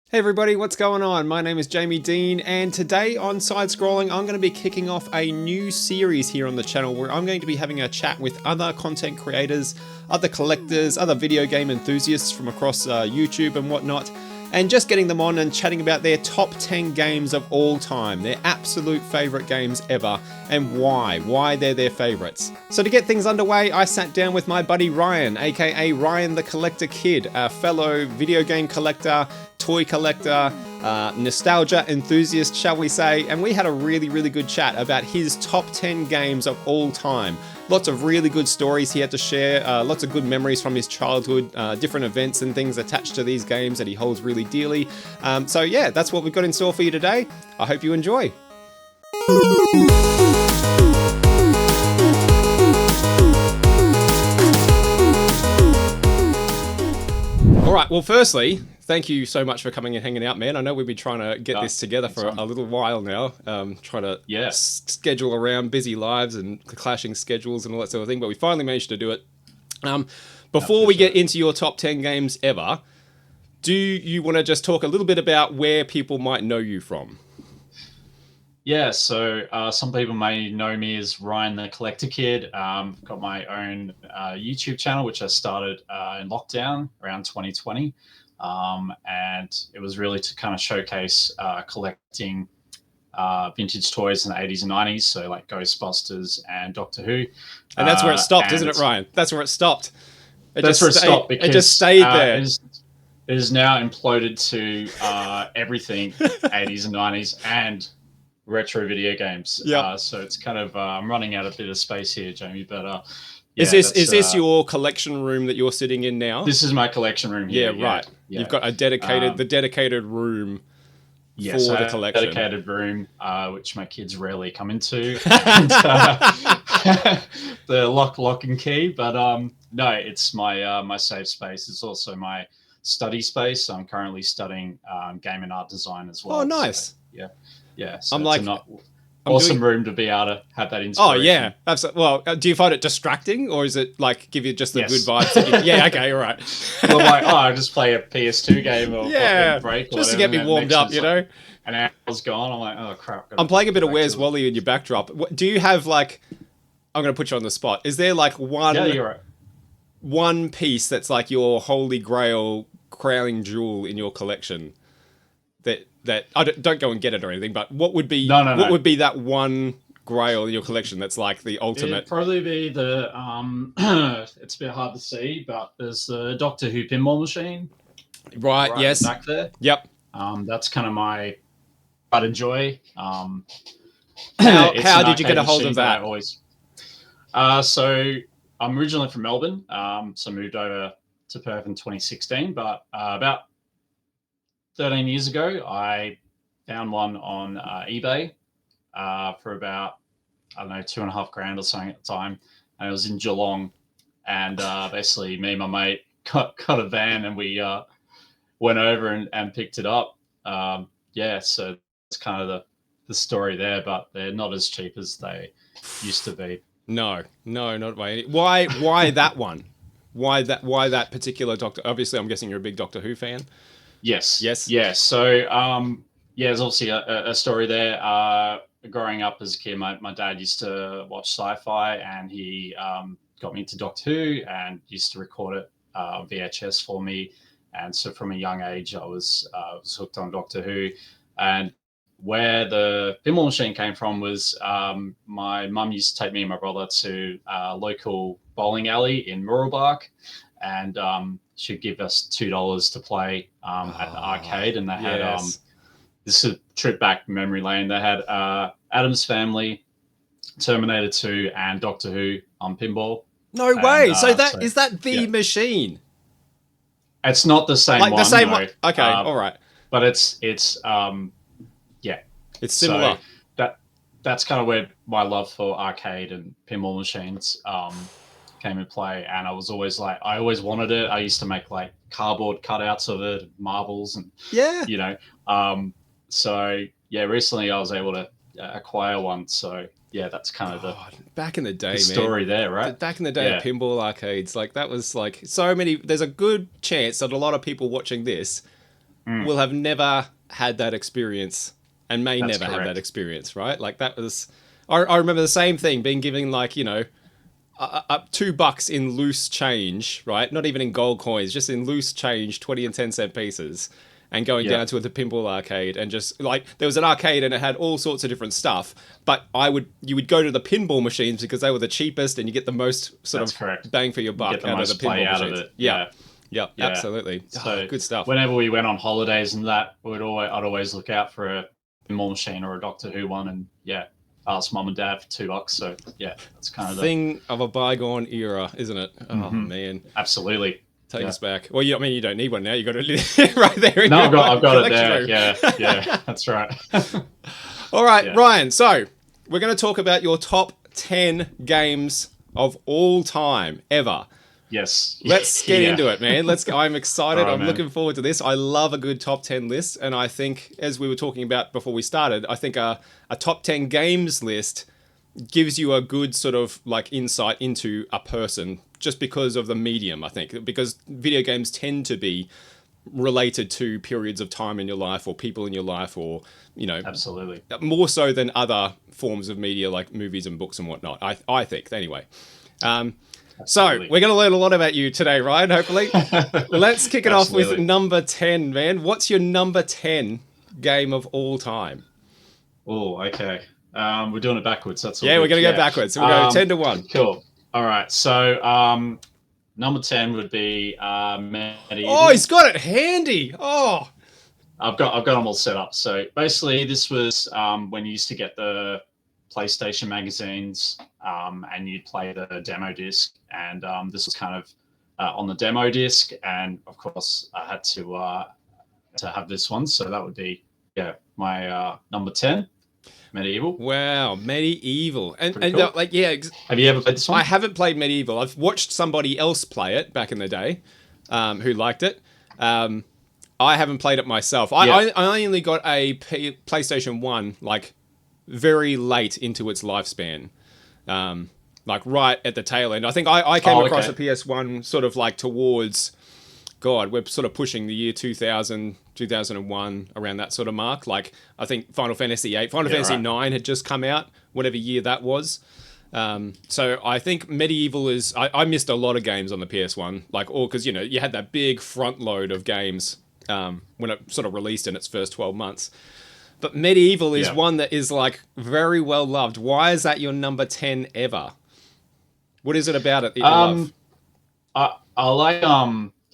Hey everybody, what's going on? My name is Jamie Dean, and today on Sidescrolling, I'm going to be kicking off a new series here on the channel where I'm going to be having a chat with other content creators, other collectors, other video game enthusiasts from across YouTube and whatnot, and just getting them on and chatting about their top 10 games of all time, their absolute favourite games ever, and why they're their favourites. So to get things underway, I sat down with my buddy Ryan, aka Ryan the Collector Kid, a fellow video game collector, toy collector, nostalgia enthusiast, shall we say, and we had a really good chat about his top 10 games of all time. Lots of really good stories he had to share, lots of good memories from his childhood, different events and things attached to these games that he holds really dearly. So yeah, that's what we've got in store for you today. I hope you enjoy. All right, well, firstly, thank you so much for coming and hanging out, man. I know we've been trying to get this together for a little while now, trying to schedule around busy lives and clashing schedules and all that sort of thing, but we finally managed to do it. Before we get into your top 10 games ever, do you want to just talk a little bit about where people might know you from? Yeah, so some people may know me as Ryan the Collector Kid. Got my own YouTube channel, which I started in lockdown around 2020. And it was really to kind of showcase collecting vintage toys in the 80s and 90s, so like Ghostbusters and Doctor Who. And that's where it stopped, isn't it, Ryan? That's where it stopped. That's where it stopped because it just stayed there. It is now imploded to everything 80s and 90s and retro video games. So it's kind of I'm running out a bit of space here, Jamie, but is this your collection room that you're sitting in now? This is my collection room here. Yeah, right. Yeah. You've got a dedicated room for the collection. Dedicated room, which my kids rarely come into. And, the lock and key. But no, it's my my safe space. It's also my study space. I'm currently studying game and art design as well. Oh, nice. So, yeah. So I'm like, awesome room to be able to have that inspiration. Oh yeah, absolutely. Well, do you find it distracting, or is it like give you just the good vibes? Yeah, okay, all right. Well, like, I just play a PS2 game or break, or just to get me warmed up, you know. An hour's gone. I'm like, oh crap. I'm playing a bit of Where's Wally in your backdrop. Do you have like? I'm going to put you on the spot. Is there like one? Yeah, you're right. One piece that's like your holy grail, crowning jewel in your collection? That I don't go and get it or anything, but what would be what would be that one grail in your collection that's like the ultimate? It'd probably be the it's a bit hard to see, but there's the Doctor Who pinball machine. Right. Yes. Back there. Yep. That's kind of my pride and joy. How did you get a hold of that? So I'm originally from Melbourne. So moved over to Perth in 2016, but about 13 years ago, I found one on eBay for about, I don't know, $2,500 or something at the time. And it was in Geelong. And basically me and my mate got a van and we went over and picked it up. So it's kind of the story there, but they're not as cheap as they used to be. No, not by any. Why that one? Why that particular Doctor? Obviously, I'm guessing you're a big Doctor Who fan. Yes. Yeah. So, there's obviously a story there. Growing up as a kid, my dad used to watch sci-fi, and he got me into Doctor Who and used to record it VHS for me. And so, from a young age, I was hooked on Doctor Who. And where the pinball machine came from was my mum used to take me and my brother to a local bowling alley in Muralbark, and she'd give us $2 to play at the arcade. And they had this is a trip back memory lane. They had Addams Family, Terminator 2, and Doctor Who on pinball. No way! So is that the machine? It's not the same one. Like the same one? Okay, all right. But it's similar. So that's kind of where my love for arcade and pinball machines came into play. And I was always like, I always wanted it. I used to make like cardboard cutouts of it, marbles, and recently I was able to acquire one. So yeah, that's kind of the back in the day, story there, right? Back in the day of pinball arcades, like that was like so many. There's a good chance that a lot of people watching this will have never had that experience and may That's never have correct. that experience, right? Like that was, I remember the same thing being given like, up $2 in loose change, right? Not even in gold coins, just in loose change, 20 and 10 cent pieces, and going down to the pinball arcade and just like there was an arcade and it had all sorts of different stuff. But you would go to the pinball machines because they were the cheapest and you get the most correct. bang for your buck out of the pinball machines. Out of it. Yeah, absolutely. So good stuff. Whenever we went on holidays and that, I'd always look out for a pinball machine or a Doctor Who one, and ask mum and dad for $2. So that's kind of thing of a bygone era, isn't it? Oh man, absolutely. Take us back. Well, you don't need one now. You got it right there. No, I've got it there. Room. Yeah, that's right. All right, Ryan. So we're going to talk about your top 10 games of all time ever. Yes. Let's get into it, man. I'm excited. Right, I'm looking forward to this. I love a good top 10 list, and I think, as we were talking about before we started, I think a top 10 games list gives you a good sort of like insight into a person just because of the medium, I think. Because video games tend to be related to periods of time in your life or people in your life or, absolutely. More so than other forms of media like movies and books and whatnot, I think, anyway. So we're going to learn a lot about you today, Ryan, hopefully. Let's kick it off with number 10, man. What's your number 10 game of all time? Oh, okay. We're doing it backwards. That's all. Yeah, we're going to go backwards. So we're going 10 to 1. Cool. All right. So number 10 would be Medieval. Oh, he's got it handy. Oh. I've got them all set up. So basically this was when you used to get the PlayStation magazines and you'd play the demo disc. And this was kind of on the demo disc. And of course I had to have this one. So that would be, my number 10. Medieval. Wow, Medieval. And cool. Have you ever played this one? I haven't played Medieval. I've watched somebody else play it back in the day who liked it. I haven't played it myself. I only got a PlayStation 1 like very late into its lifespan. Like right at the tail end. I think I came across a PS1 sort of like towards... God, we're sort of pushing the year 2000, 2001, around that sort of mark. Like, I think Final Fantasy VIII, Fantasy IX had just come out, whatever year that was. So I think Medieval is... I missed a lot of games on the PS1, like, because, you had that big front load of games when it sort of released in its first 12 months. But Medieval is one that is, like, very well loved. Why is that your number 10 ever? What is it about it that you love?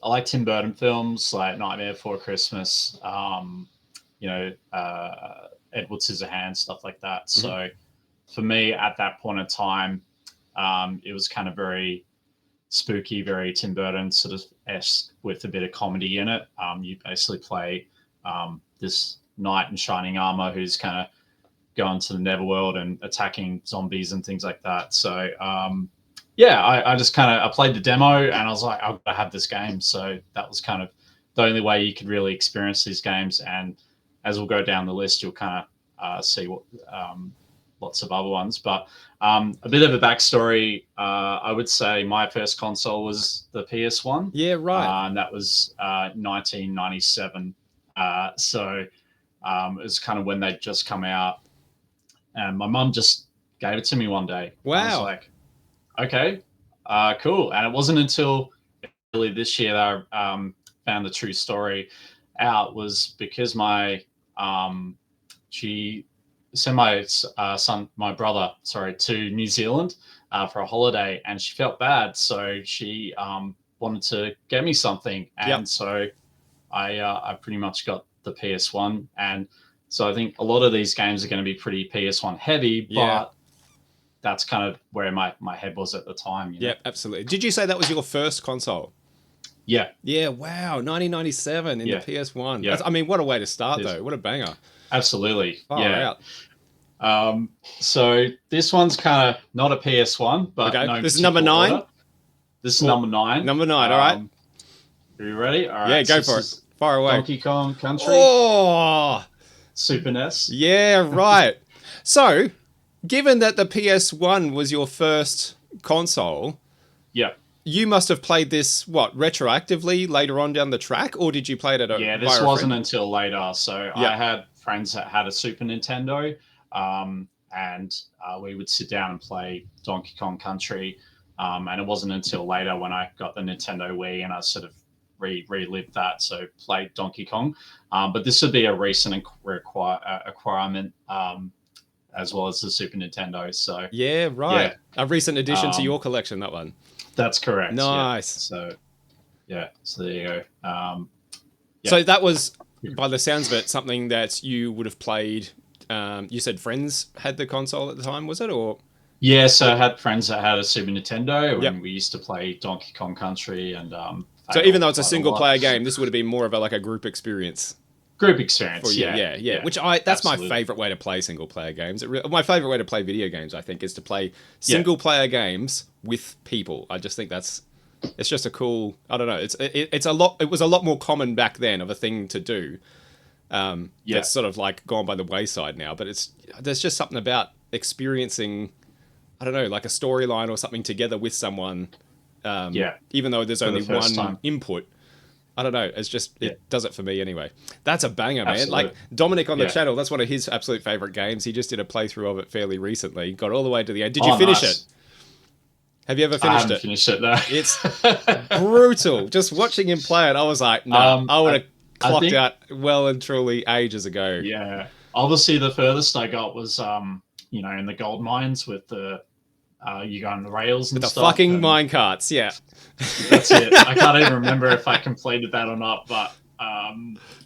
I like Tim Burton films, like Nightmare Before Christmas, Edward Scissorhands, stuff like that. Mm-hmm. So for me, at that point in time, it was kind of very spooky, very Tim Burton sort of esque with a bit of comedy in it. You basically play this knight in shining armor who's kind of going to the netherworld and attacking zombies and things like that. So I just I played the demo and I was like, I've got to have this game. So that was kind of the only way you could really experience these games. And as we'll go down the list, you'll kind of see what lots of other ones. But a bit of a backstory, I would say my first console was the PS1. Yeah, right. And that was 1997. So it was kind of when they'd just come out. And my mum just gave it to me one day. Wow. I was like, okay, cool. And it wasn't until early this year that I found the true story out, was because she sent my brother to New Zealand for a holiday, and she felt bad, so she wanted to get me something, and so I pretty much got the PS1, and so I think a lot of these games are going to be pretty PS1 heavy, but that's kind of where my head was at the time. Yeah, absolutely. Did you say that was your first console? Yeah. Yeah, wow. 1997 in the PS1. Yeah. I mean, what a way to start, though. What a banger. Absolutely. So this one's kind of not a PS1, but this is number 9? Order. This is number 9. Number 9, all right. Are you ready? All right. Yeah, go for it. Far away. Donkey Kong Country. Oh! Super NES. Yeah, right. So, given that the PS1 was your first console, you must have played this, what, retroactively later on down the track, or did you play it at Yeah, via this a wasn't friend? until later. So Yeah. I had friends that had a Super Nintendo, and we would sit down and play Donkey Kong Country. And it wasn't until later when I got the Nintendo Wii and I sort of relived that. So played Donkey Kong. But this would be a recent acquirement, as well as the Super Nintendo. So Yeah, right. yeah, A recent addition to um, your collection, that one. that's correct. Yeah. Nice. So yeah, so there you go. Yeah. So that was, by the sounds of it, something that you would have played. You said friends had the console at the time, was it? Or Yeah, so I had friends that had a Super Nintendo, yep. and we used to play Donkey Kong Country and So even Fail though it's a quite a single lot. player game, this would have been more of a group experience Group for experience, you. yeah, Yeah. Which that's absolutely. my favorite way to play single player games. My favorite way to play video games, I think, is to play Yeah, single player games with people. I just think it's just a cool. I don't know. It's a lot. It was a lot more common back then of a thing to do. yeah, That's sort of like gone by the wayside now. But there's just something about experiencing, I don't know, like a storyline or something together with someone, yeah. even though there's For the only first one time, input. I don't know. It's just, yeah, it does it for me anyway. That's a banger, man. Like absolutely, Dominic on the yeah. channel, that's one of his absolute favorite games. He just did a playthrough of it fairly recently. Got all the way to the end. Did you Oh, finish it? nice. Have you ever I finished haven't it? finished it though. It's brutal. Just watching him play it, I was like, nah, I would have I clocked think, out well and truly ages ago. yeah. Obviously, the furthest I got was, in the gold mines with the you go on the rails With and the stuff, fucking and minecarts, yeah. that's it. I can't even remember if I completed that or not, but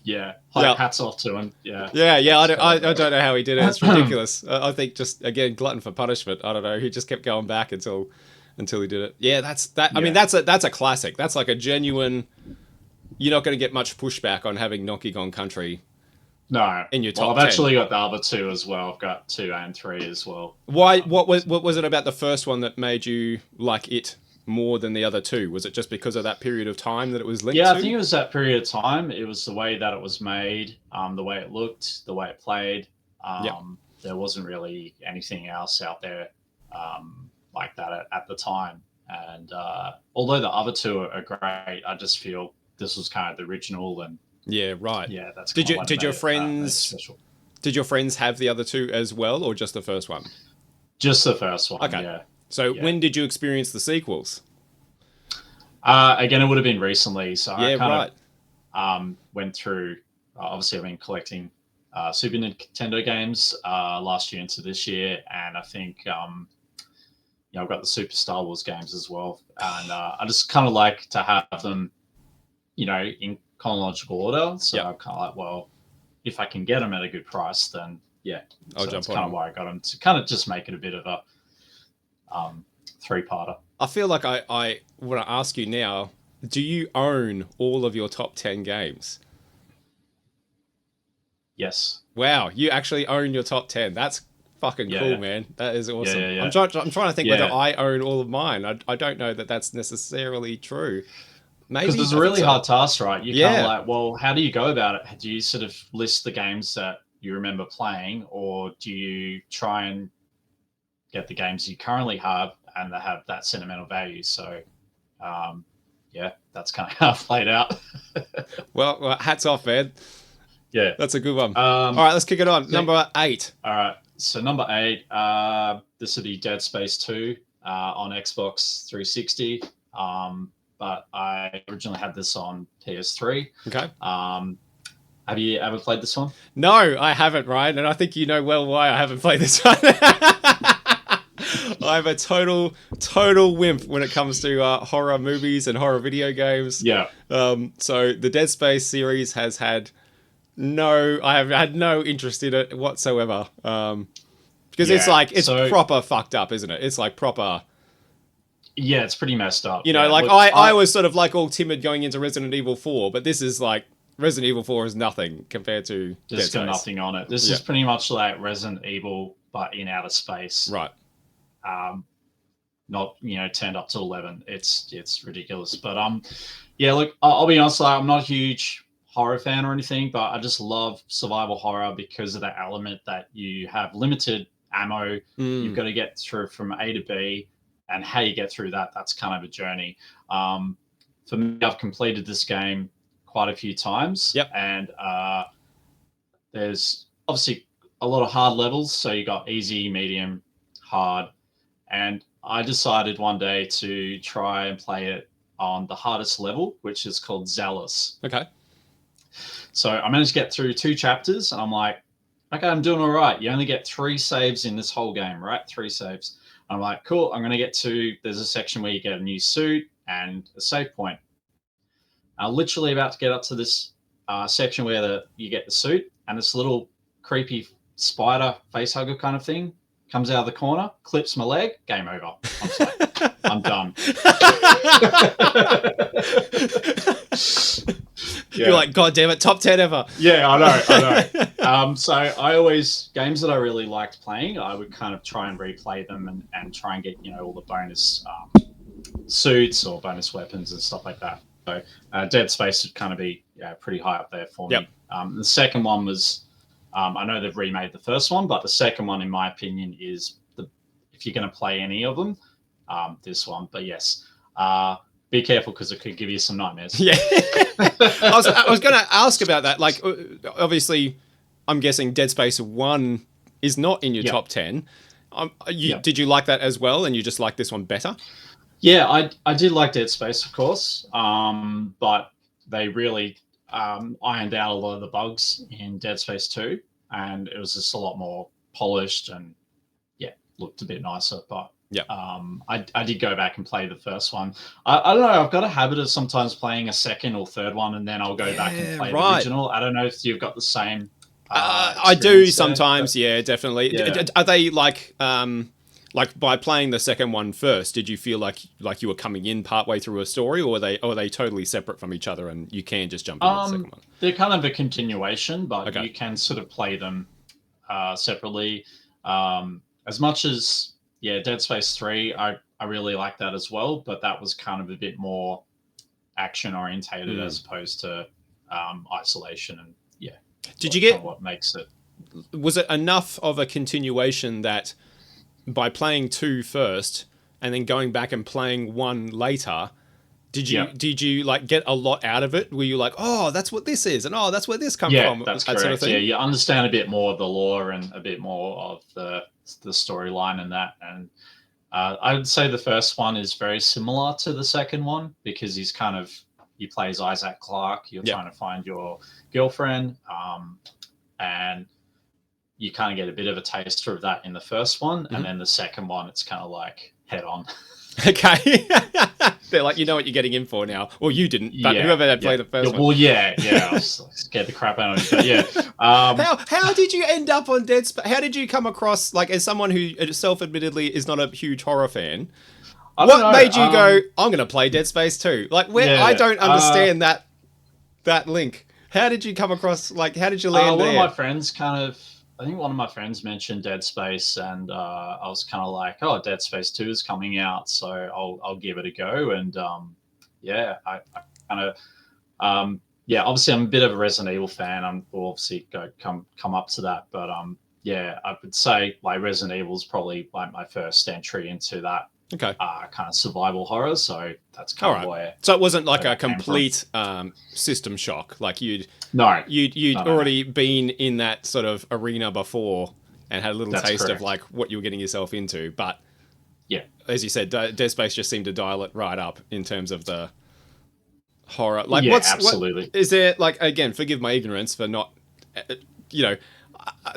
yeah, Yeah. hats off to him. Yeah, Yeah. I so, don't know how he did it. It's ridiculous. I think just, again, glutton for punishment. I don't know. He just kept going back until he did it. Yeah, that's that. I mean, yeah. that's a classic. That's like a genuine. You're not going to get much pushback on having Donkey Kong Country No, in your well, top I've 10. actually got the other two as well. I've got 2 and 3 as well. Why? What was it about the first one that made you like it more than the other two? Was it just because of that period of time that it was linked Yeah, I to? think it was that period of time. It was the way that it was made, the way it looked, the way it played. Yeah. There wasn't really anything else out there like that at the time. And although the other two are great, I just feel this was kind of the original, and Yeah. Right. yeah, that's Did kind of you what did your made it friends special. did your friends have the other two as well, or just the first one? Just the first one, Okay. yeah. So Yeah. when did you experience the sequels? Again, it would have been recently, so I Yeah. kind Right. of went through. Obviously, I've been collecting Super Nintendo games last year into this year, and I think I've got the Super Star Wars games as well, and I just kind of like to have them, in chronological order. So Yep. I'm kind of like, well, if I can get them at a good price, then yeah. I'll So jump that's on kind of them. why I got them, to kind of just make it a bit of a 3-parter. I feel like I want to ask you now, do you own all of your top 10 games? Yes. Wow, you actually own your top 10. That's fucking Yeah. cool, Yeah. man. That is awesome. Yeah. I'm trying to think whether Yeah. I own all of mine. I don't know that that's necessarily true. Because Maybe? there's I a think really so. hard task, right? You're kind of Yeah. like, well, how do you go about it? Do you sort of list the games that you remember playing, or do you try and get the games you currently have and that have that sentimental value? So, yeah, that's kind of how it played out. Well, hats off, man. Yeah. That's a good one. All right, let's kick it on. Number 8. All right. So number 8, this would be Dead Space 2 on Xbox 360. But I originally had this on PS3. Okay. Have you ever played this one? No, I haven't, Ryan, and I think you know well why I haven't played this one. I'm a total wimp when it comes to horror movies and horror video games. Yeah. So the Dead Space series has had I have had no interest in it whatsoever. Because it's proper fucked up, isn't it? It's like proper. Yeah, it's pretty messed up. Like I was sort of like all timid going into Resident Evil 4, but this is like Resident Evil 4 is nothing compared to Dead It's got Space. nothing on it. This is pretty much like Resident Evil, but in outer space. Right. Not turned up to 11. It's ridiculous. But yeah. Look, I'll be honest. Like, I'm not a huge horror fan or anything, but I just love survival horror because of that element that you have limited ammo. You've got to get through from A to B. and how you get through that, that's kind of a journey. For me, I've completed this game quite a few times. Yep. And there's obviously a lot of hard levels. So you got easy, medium, hard. And I decided one day to try and play it on the hardest level, which is called Zealous. Okay. So I managed to get through 2 chapters, and I'm like, okay, I'm doing all right. You only get 3 saves in this whole game, right? 3 saves. I'm like, cool. I'm going to get to, there's a section where you get a new suit and a save point. I'm literally about to get up to this section where you get the suit, and this little creepy spider face hugger kind of thing comes out of the corner, clips my leg, game over. I'm like, I'm done. You're like, God damn it, top 10 ever. Yeah, I know. So I always, games that I really liked playing, I would kind of try and replay them and try and get, all the bonus suits or bonus weapons and stuff like that. So Dead Space would kind of be pretty high up there for me. The second one was, I know they've remade the first one, but the second one, in my opinion, is if you're going to play any of them, this one. But yes, be careful because it could give you some nightmares. Yeah. I was going to ask about that. Like, obviously, I'm guessing Dead Space 1 is not in your top 10. Did you like that as well, and you just like this one better? Yeah, I did like Dead Space, of course, but they really ironed out a lot of the bugs in Dead Space 2, and it was just a lot more polished and, looked a bit nicer. But I did go back and play the first one. I don't know, I've got a habit of sometimes playing a second or third one, and then I'll go back and play the original. I don't know if you've got the same I do sometimes, definitely. Yeah. Are they like by playing the second one first, did you feel like you were coming in partway through a story, or are they totally separate from each other and you can just jump into the second one? They're kind of a continuation, but you can sort of play them separately. As much as Dead Space 3, I really like that as well, but that was kind of a bit more action orientated as opposed to isolation. And did you get what makes it? Was it enough of a continuation that by playing 2 first and then going back and playing 1 later, did you like get a lot out of it? Were you like, oh, that's what this is, and oh, that's where this comes from? That's correct. Sort of thing? Yeah, you understand a bit more of the lore and a bit more of the storyline and that. And I would say the first one is very similar to the second one because he plays Isaac Clarke. You're trying to find your girlfriend, and you kind of get a bit of a taster of that in the first one, and then the second one, it's kind of like head on. Okay. They're like, you know what you're getting in for now. Well, you didn't, but whoever had played the first one. Well, I was scared the crap out of it. How did you end up on Dead Space? How did you come across, like, as someone who self-admittedly is not a huge horror fan, what made you go, I'm going to play Dead Space 2? Like, I don't understand that link. How did you come across, like, how did you land there? One of my friends I think one of my friends mentioned Dead Space, and I was kind of like, oh, Dead Space 2 is coming out, so I'll give it a go. And I kind of, obviously I'm a bit of a Resident Evil fan. We'll obviously come up to that, but I would say like Resident Evil is probably like my first entry into that kind of survival horror. So that's kind of where. So it wasn't like a complete system shock. Like you'd already been in that sort of arena before and had a little taste of like what you were getting yourself into. But as you said, Dead Space just seemed to dial it right up in terms of the horror. Like, absolutely. Is there, like, again, forgive my ignorance for not,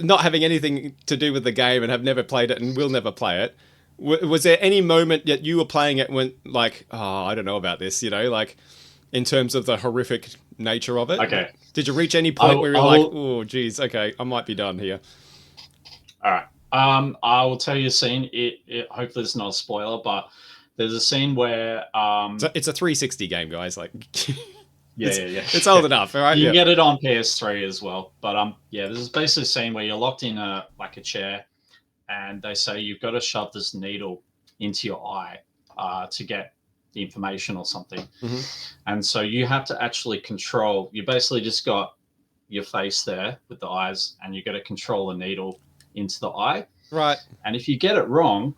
not having anything to do with the game and have never played it and will never play it. Was there any moment that you were playing it when, like, oh, I don't know about this, like, in terms of the horrific nature of it? Okay. Did you reach any point where you're like, oh, geez, okay, I might be done here? All right. I will tell you a scene. It hopefully it's not a spoiler, but there's a scene where it's a 360 game, guys. Like, it's old enough, all right? You can get it on PS3 as well. But there's basically a scene where you're locked in a chair, and they say you've got to shove this needle into your eye to get the information or something. Mm-hmm. And so you have to actually control. You basically just got your face there with the eyes, and you got to control the needle into the eye. Right. And if you get it wrong,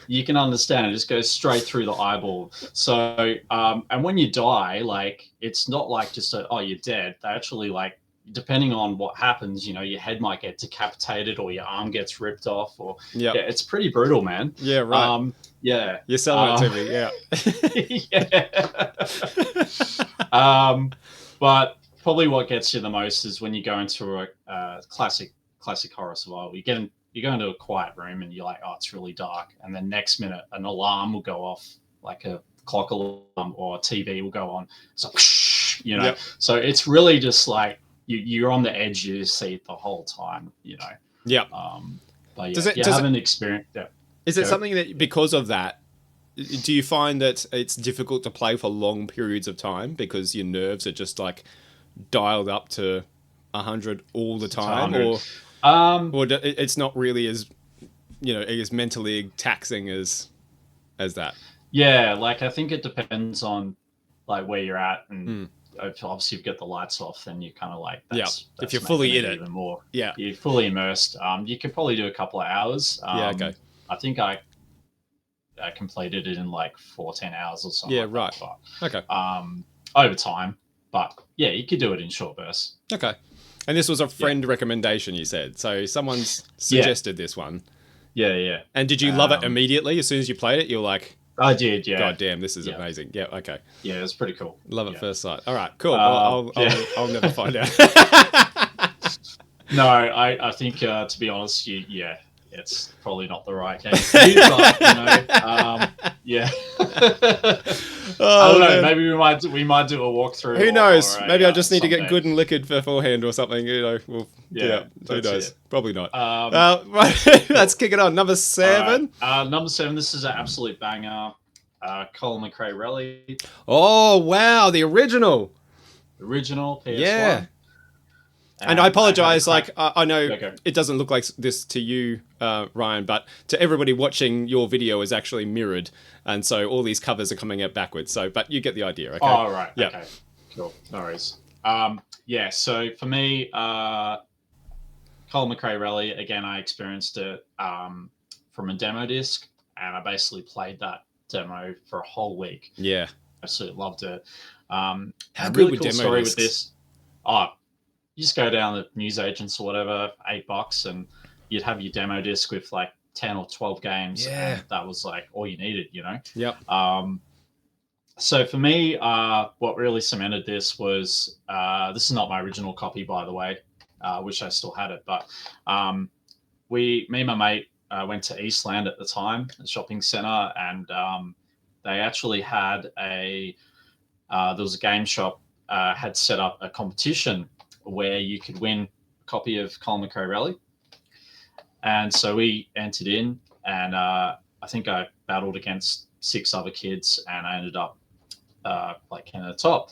you can understand it just goes straight through the eyeball. So, and when you die, like, it's not like just oh, you're dead. They actually, like, depending on what happens, you know, your head might get decapitated or your arm gets ripped off, or yeah, it's pretty brutal, man. Yeah, right. Yeah, you're selling it to me. Yeah. But probably what gets you the most is when you go into a classic horror survival. You go into a quiet room and you're like, oh, it's really dark, and then next minute an alarm will go off, like a clock alarm, or a TV will go on. It's like, whoosh, you know. Yep. So it's really just like you're on the edge. You see it the whole time, you know. Yeah. But yeah, you haven't experienced that. Is it something that, because of that, do you find that it's difficult to play for long periods of time because your nerves are just like dialed up to 100 all the time, or it's not really as, you know, as mentally taxing as that? Yeah, like, I think it depends on like where you're at, and obviously if you get the lights off, then you kind of like, that's if you're fully in it even more. Yeah, you're fully immersed. You could probably do a couple of hours. Okay. I think I completed it in like 14 hours or something. Yeah, like right. That, but, okay. Over time, but yeah, you could do it in short bursts. Okay. And this was a friend recommendation, you said. So someone's suggested this one. Yeah. And did you love it immediately? As soon as you played it, you're like, I did, yeah. God damn, this is amazing. Yeah, okay. Yeah, it's pretty cool. Love at first sight. All right, cool. I'll I'll never find out. No, I think, to be honest, it's probably not the right game for you, but, you know, yeah. I don't know. Maybe we might do a walkthrough. Who knows? Maybe I just need to get good and liquid beforehand or something. You know, who knows? Probably not. Let's kick it on. Number 7. Right. Number 7. This is an absolute banger. Colin McRae Rally. Oh wow, the original PS1. Yeah. And I apologize, I know it doesn't look like this to you, Ryan, but to everybody watching, your video is actually mirrored, and so all these covers are coming out backwards. So, but you get the idea, okay? Oh, right. Yeah. Okay. Cool. No worries. Yeah. So for me, Colin McRae Rally, again, I experienced it from a demo disc, and I basically played that demo for a whole week. Yeah. Absolutely loved it. How good with demo story discs? With this. You just go down the newsagents or whatever, $8, and you'd have your demo disc with like 10 or 12 games. Yeah. And that was like all you needed, you know? Yep. So for me, what really cemented this was, this is not my original copy, by the way. Wish I still had it, but me and my mate went to Eastland at the time, a shopping center, and they actually had there was a game shop had set up a competition where you could win a copy of Colin McRae Rally. And so we entered in, and I think I battled against 6 other kids, and I ended up like in the top.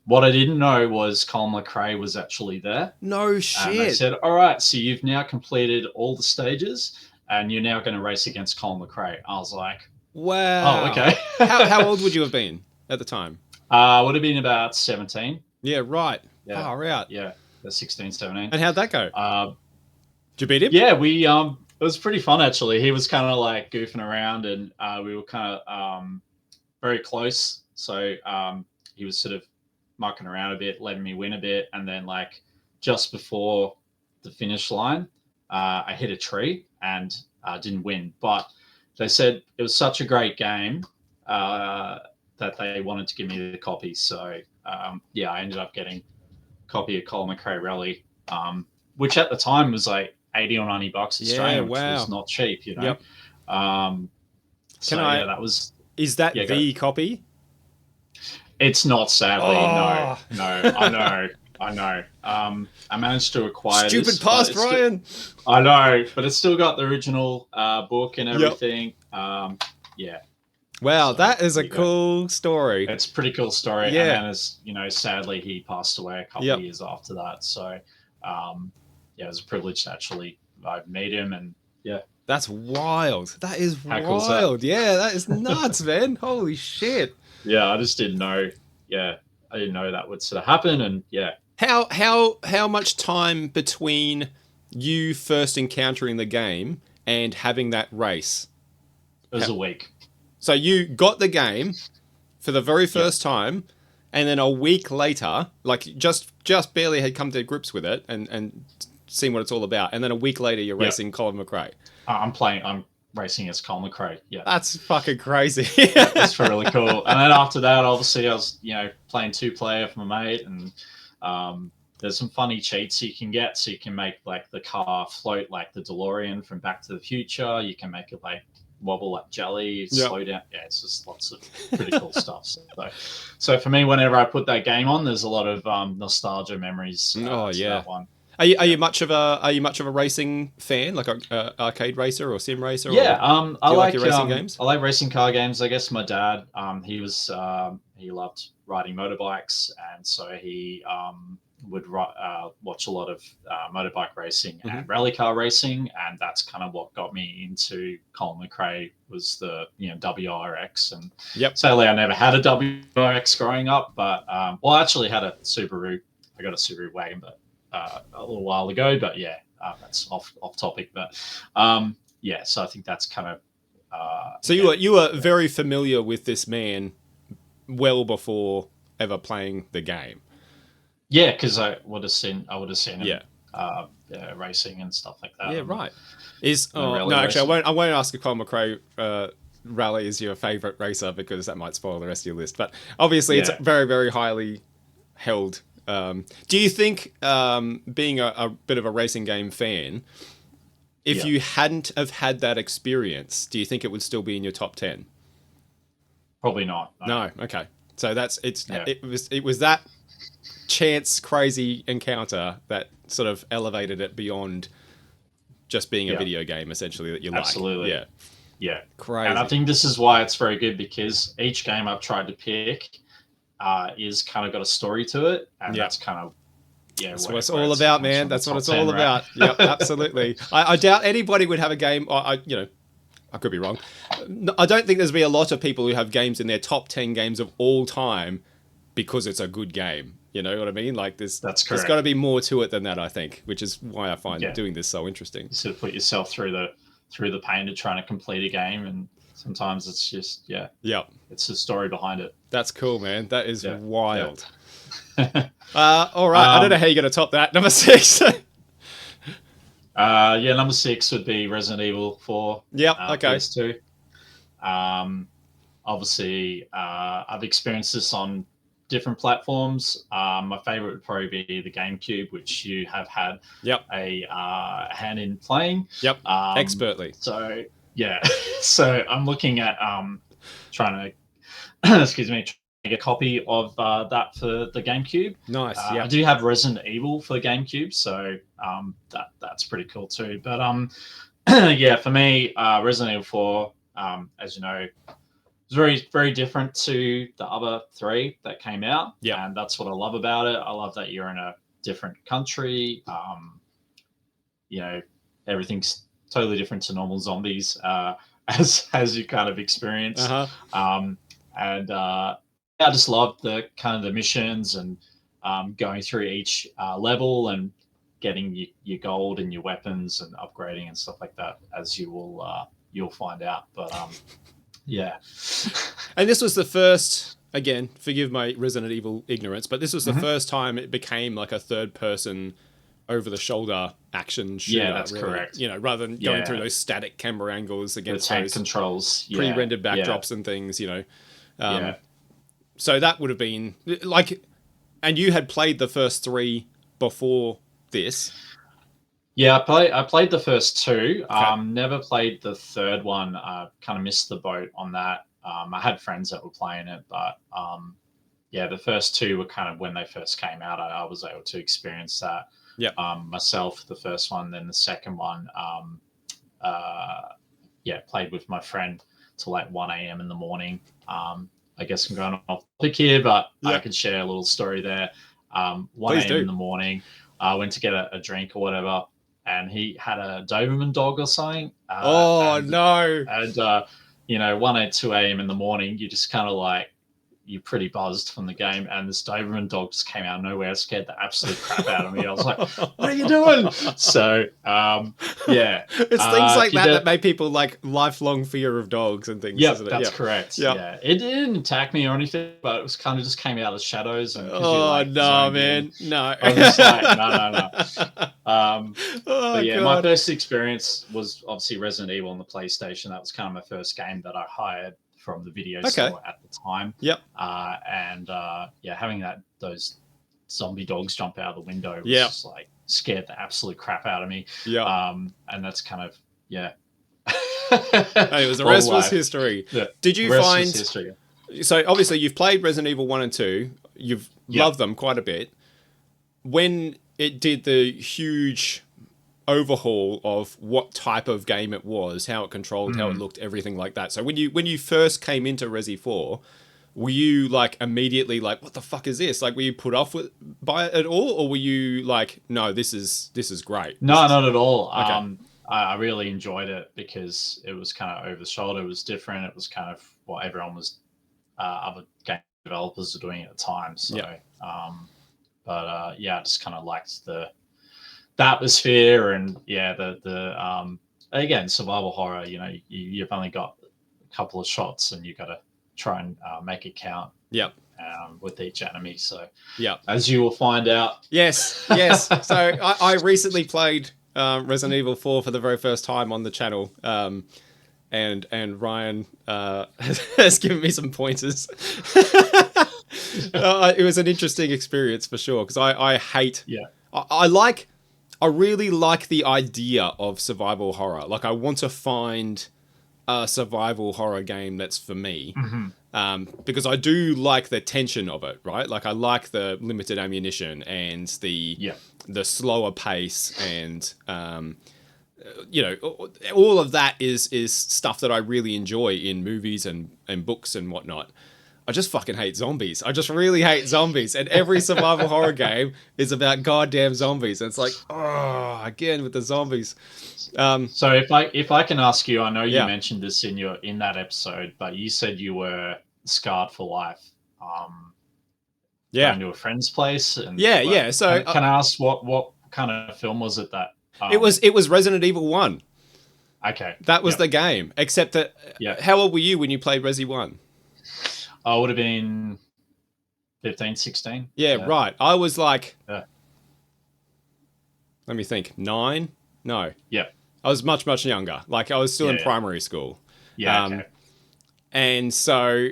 What I didn't know was Colin McRae was actually there. No shit. And they said, all right, so you've now completed all the stages, and you're now going to race against Colin McRae. I was like, wow. Oh, okay. How old would you have been at the time? Would have been about 17. Yeah, right. Yeah. Far out. Yeah, 16, 17. And how'd that go? Did you beat him? Yeah, it was pretty fun, actually. He was kind of like goofing around, and we were kind of very close. So he was sort of mucking around a bit, letting me win a bit. And then like just before the finish line, I hit a tree and didn't win. But they said it was such a great game that they wanted to give me the copy. So I ended up getting copy of Colin McRae Rally, which at the time was like $80 or $90 Australian, which was not cheap, you know. Yep. That was. Is that the copy? It's not, sadly. No. I know. I managed to acquire Stupid past, Ryan. I know, but it's still got the original book and everything. Yep. Wow, so, that is a cool story. It's a pretty cool story. Yeah. And then, as you know, sadly, he passed away a couple of years after that. So, it was a privilege to actually meet him. And that's wild. That is wild. Yeah, that is nuts, man. Holy shit. Yeah, I just didn't know. Yeah, I didn't know that would sort of happen. And how much time between you first encountering the game and having that race It was a week. So you got the game for the very first time, and then a week later, like just barely had come to grips with it and seen what it's all about, and then a week later you're racing Colin McRae. I'm racing as Colin McRae. Yeah, that's fucking crazy. That's really cool. And then after that, obviously, I was playing 2-player with my mate, and there's some funny cheats you can get. So you can make like the car float like the DeLorean from Back to the Future. You can make it like wobble like jelly, slow down. Yeah, it's just lots of pretty cool stuff. So for me, whenever I put that game on, there's a lot of nostalgia memories. That one. Are you much of a racing fan, like a arcade racer or sim racer? Yeah, I like racing games. I like racing car games. I guess my dad, he loved riding motorbikes, and so he would watch a lot of motorbike racing and rally car racing, and that's kind of what got me into Colin McRae was the WRX. And sadly, I never had a WRX growing up, but I actually had a Subaru. I got a Subaru wagon, but a little while ago. But that's off topic. But so I think that's kind of. So you were very familiar with this man well before ever playing the game. Yeah, because I would have seen him racing and stuff like that. Yeah, right. Actually, I won't ask if Colin McRae rally is your favourite racer because that might spoil the rest of your list. But obviously, it's very, very highly held. Do you think, being a bit of a racing game fan, if you hadn't have had that experience, do you think it would still be in your top 10? Probably not. No. Okay. So it was that chance crazy encounter that sort of elevated it beyond just being a video game, essentially, that you like. Absolutely. Yeah. Crazy. And I think this is why it's very good, because each game I've tried to pick is kind of got a story to it, and that's kind of that's what it's all about, man. That's what it's all about. Yep, absolutely. I doubt anybody would have a game. I could be wrong. I don't think there's be a lot of people who have games in their top 10 games of all time because it's a good game. You know what I mean? Like there's got to be more to it than that, I think, which is why I find doing this so interesting. You sort of put yourself through the pain of trying to complete a game, and sometimes it's just it's the story behind it. That's cool, man. That is wild. All right, I don't know how you're going to top that. Number 6. Number 6 would be Resident Evil 4. Yep. Okay. PS2. Obviously, I've experienced this on different platforms. My favorite would probably be the GameCube, which you have had a hand in playing. Yep. Expertly. So so I'm looking at trying to get a copy of that for the GameCube. Nice. I do have Resident Evil for the GameCube, so that's pretty cool too. But for me, Resident Evil 4, as you know, it's very, very different to the other 3 that came out. Yeah. And that's what I love about it. I love that you're in a different country. Everything's totally different to normal zombies, as you kind of experience. I just love the kind of the missions and going through each level and getting your gold and your weapons and upgrading and stuff like that, as you'll find out. But And this was the first, again, forgive my Resident Evil ignorance, but this was the first time it became like a third person over the shoulder action shooter. Yeah, that's correct. Rather than going through those static camera angles against the tank those controls, pre-rendered backdrops and things, So that would have been like, and you had played the first 3 before this. Yeah, I played the first 2. Okay. Never played the third one. Kind of missed the boat on that. I had friends that were playing it, but the first 2 were kind of when they first came out. I was able to experience that myself. The first one, then the second one, played with my friend till like 1 a.m. in the morning. I guess I'm going off topic here, but I could share a little story there. 1 a.m. in the morning, I went to get a drink or whatever, and he had a Doberman dog or something. No. And 1 or 2 a.m. in the morning, you just kind of like, you're pretty buzzed from the game, and this Doberman dog just came out of nowhere, scared the absolute crap out of me. I was like, "What are you doing?" So yeah, it's things like that make people like lifelong fear of dogs and things. Yeah, isn't it? that's correct. Yep. Yeah, it didn't attack me or anything, but it was kind of just came out of the shadows. And no, man, no. I was just like, no. But yeah, God. my first experience was obviously Resident Evil on the PlayStation. That was kind of my first game that I hired from the video store at the time. Yep. Yeah, having those zombie dogs jump out of the window was just like scared the absolute crap out of me. Yeah. And that's kind of Hey, it was the rest was history. Yeah. Did you find? So obviously you've played Resident Evil 1 and 2. You've loved them quite a bit. When it did the huge overhaul of what type of game it was, how it controlled, how it looked, everything like that. So when you first came into Resi 4, were you like immediately like, what the fuck is this? Like, were you put off by it at all, or were you like, no, this is great? No, not at all. Okay. I really enjoyed it because it was kind of over the shoulder. It was different. It was kind of what everyone was, other game developers were doing at the time. So, I just kind of liked the atmosphere and the again, survival horror. You know, you've only got a couple of shots and you got to try and make it count. Yep. With each enemy. So, as you will find out. Yes. So I recently played Resident Evil 4 for the very first time on the channel, and Ryan has given me some pointers. It was an interesting experience for sure, because I hate. Yeah. I really like the idea of survival horror. Like, I want to find a survival horror game that's for me. Because I do like the tension of it, right? Like, I like the limited ammunition and the slower pace, and all of that is stuff that I really enjoy in movies and books and whatnot. I just fucking hate zombies. I just really hate zombies, and every survival horror game is about goddamn zombies. And it's like, again with the zombies. So if I can ask you, I know you mentioned this in that episode, but you said you were scarred for life. Going to a friend's place, and So can I ask what kind of film was it that? It was Resident Evil 1. Okay, that was the game. Except that, how old were you when you played Resi 1? I would have been 15, 16. Yeah, right. I was like, let me think, 9? No. Yeah. I was much, much younger. Like, I was still in primary school. Yeah. Okay. And so,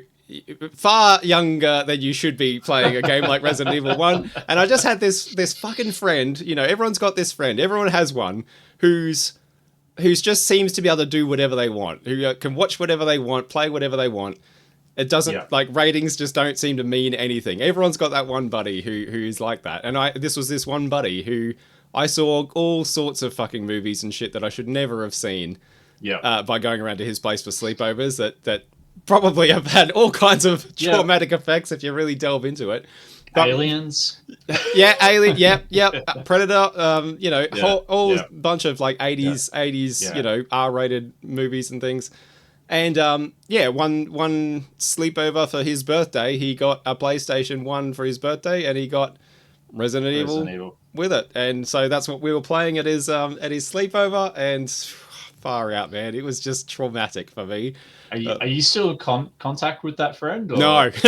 far younger than you should be playing a game like Resident Evil 1. And I just had this fucking friend. You know, everyone's got this friend. Everyone has one who's just seems to be able to do whatever they want. Who can watch whatever they want, play whatever they want. It doesn't, like, ratings just don't seem to mean anything. Everyone's got that one buddy who's like that. And this was this one buddy who I saw all sorts of fucking movies and shit that I should never have seen by going around to his place for sleepovers that probably have had all kinds of traumatic effects if you really delve into it. But, Aliens. Alien, Predator, whole bunch of like 80s, R-rated movies and things. And one sleepover for his birthday, he got a PlayStation 1 for his birthday, and he got Resident Evil with it. And so that's what we were playing at his sleepover, and far out, man. It was just traumatic for me. Are you still in contact with that friend? Or? No. No.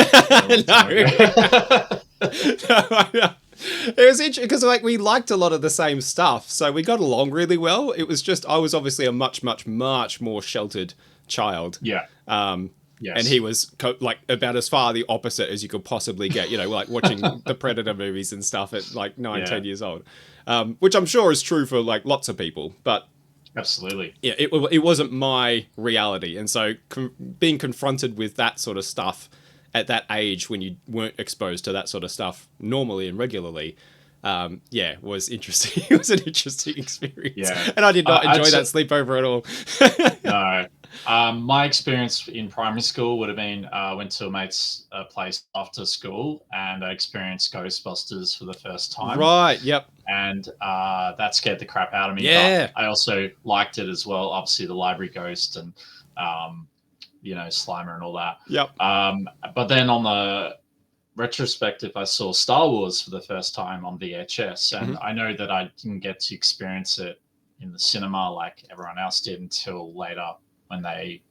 It was interesting because, like, we liked a lot of the same stuff, so we got along really well. It was just I was obviously a much, much, much more sheltered child. Yeah. Yes. And he was like about as far the opposite as you could possibly get, like watching the Predator movies and stuff at like 9, 10 years old, which I'm sure is true for like lots of people, but absolutely. Yeah. It wasn't my reality. And so being confronted with that sort of stuff at that age when you weren't exposed to that sort of stuff normally and regularly, was interesting. It was an interesting experience. Yeah. And I did not enjoy that sleepover at all. No. My experience in primary school would have been went to a mate's place after school, and I experienced Ghostbusters for the first time. Right, yep. And that scared the crap out of me. Yeah. But I also liked it as well. Obviously, the Library Ghost and Slimer and all that. Yep. But then on the retrospective, I saw Star Wars for the first time on VHS, and I know that I didn't get to experience it in the cinema like everyone else did until later when they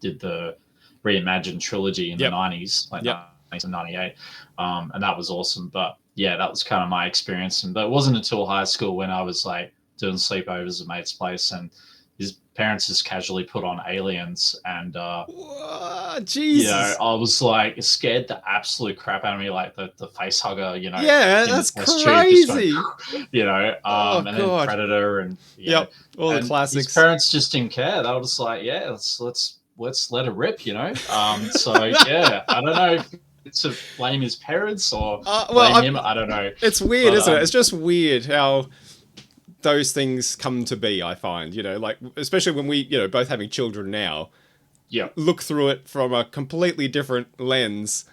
did the reimagined trilogy in the 90s, like 1998, and that was awesome. But yeah, that was kind of my experience. But it wasn't until high school when I was like doing sleepovers at a mate's place, and his parents just casually put on Aliens, and Jesus. I was like scared the absolute crap out of me, like the face hugger, Yeah, that's crazy. Going, and then Predator, and all the classics. His parents just didn't care. They were just like, yeah, let's let it rip, So yeah, I don't know if to blame his parents or blame him. I don't know. It's weird, isn't it? It's just weird how those things come to be, I find, like, especially when we, both having children now, look through it from a completely different lens.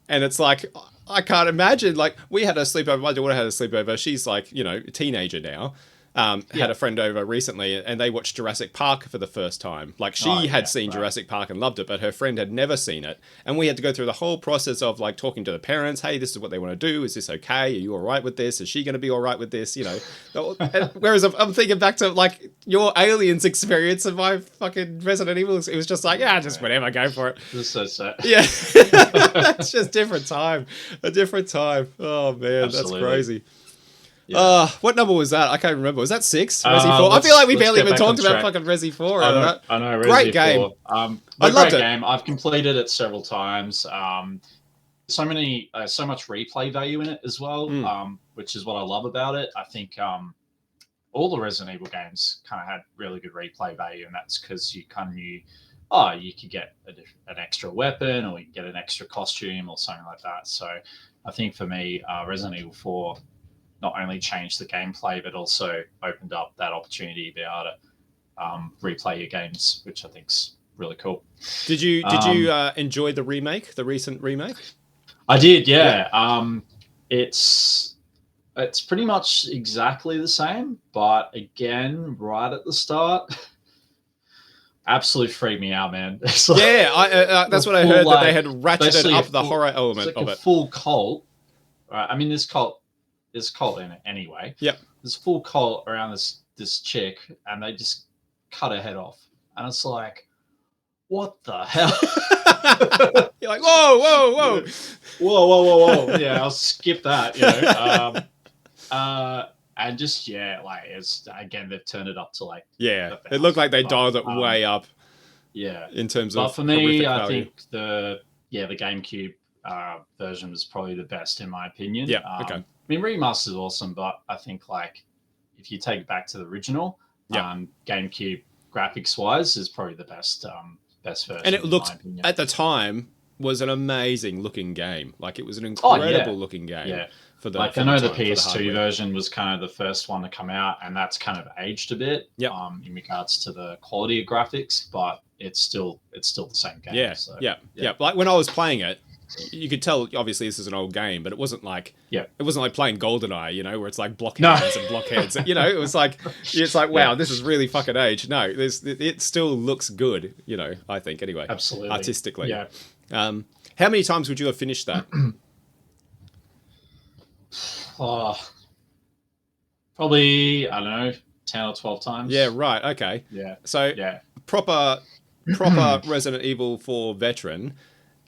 And it's like, I can't imagine, like, we had a sleepover, my daughter had a sleepover, she's like, a teenager now. Had a friend over recently, and they watched Jurassic Park for the first time. Like, she had seen Jurassic Park and loved it, but her friend had never seen it. And we had to go through the whole process of, like, talking to the parents. Hey, this is what they want to do. Is this okay? Are you all right with this? Is she going to be all right with this? Whereas I'm thinking back to, like, your Aliens experience and my fucking Resident Evil. It was just like, just whatever, go for it. This is so sad. Yeah. It's just different time. A different time. Oh, man, Absolutely. That's crazy. Yeah. What number was that? I can't remember. Was that 6? Resi 4? I feel like we barely even talked about fucking Resi 4. I know. Resi Great game. 4. I loved it. Game. I've completed it several times. So much replay value in it as well, which is what I love about it. I think all the Resident Evil games kind of had really good replay value, and that's because you kind of knew, you could get an extra weapon, or you can get an extra costume or something like that. So I think for me, Resident Evil 4 not only changed the gameplay, but also opened up that opportunity to be able to replay your games, which I think's really cool. Did you enjoy the recent remake? I did, yeah. It's pretty much exactly the same, but again, right at the start, absolutely freaked me out, man. That's what I heard, that they had ratcheted up the horror element of it. Full cult. Right? I mean, there's cult in it anyway. Yep. There's full cult around this chick, and they just cut her head off, and it's like, what the hell? You're like, whoa. Yeah, I'll skip that. And just like it's again, they've turned it up to like it looked like they dialed it way up. Yeah, in terms of. But for me, I think the GameCube version was probably the best in my opinion. Yeah. Okay. I mean, remaster is awesome, but I think like if you take it back to the original, GameCube graphics wise is probably the best version. And it looked at the time was an amazing looking game. Like it was an incredible looking game. Yeah. I know the PS2 version was kind of the first one to come out, and that's kind of aged a bit. In regards to the quality of graphics, but it's still the same game. Yeah. Like when I was playing it, you could tell obviously this is an old game, but it wasn't like playing GoldenEye, where it's like blockheads and blockheads. It was like wow, this is really fucking aged. No, it still looks good. I think anyway. Absolutely. Artistically. Yeah. How many times would you have finished that? Probably, I don't know, 10 or 12 times. Yeah, right. Okay. Yeah. So proper Resident Evil 4 veteran.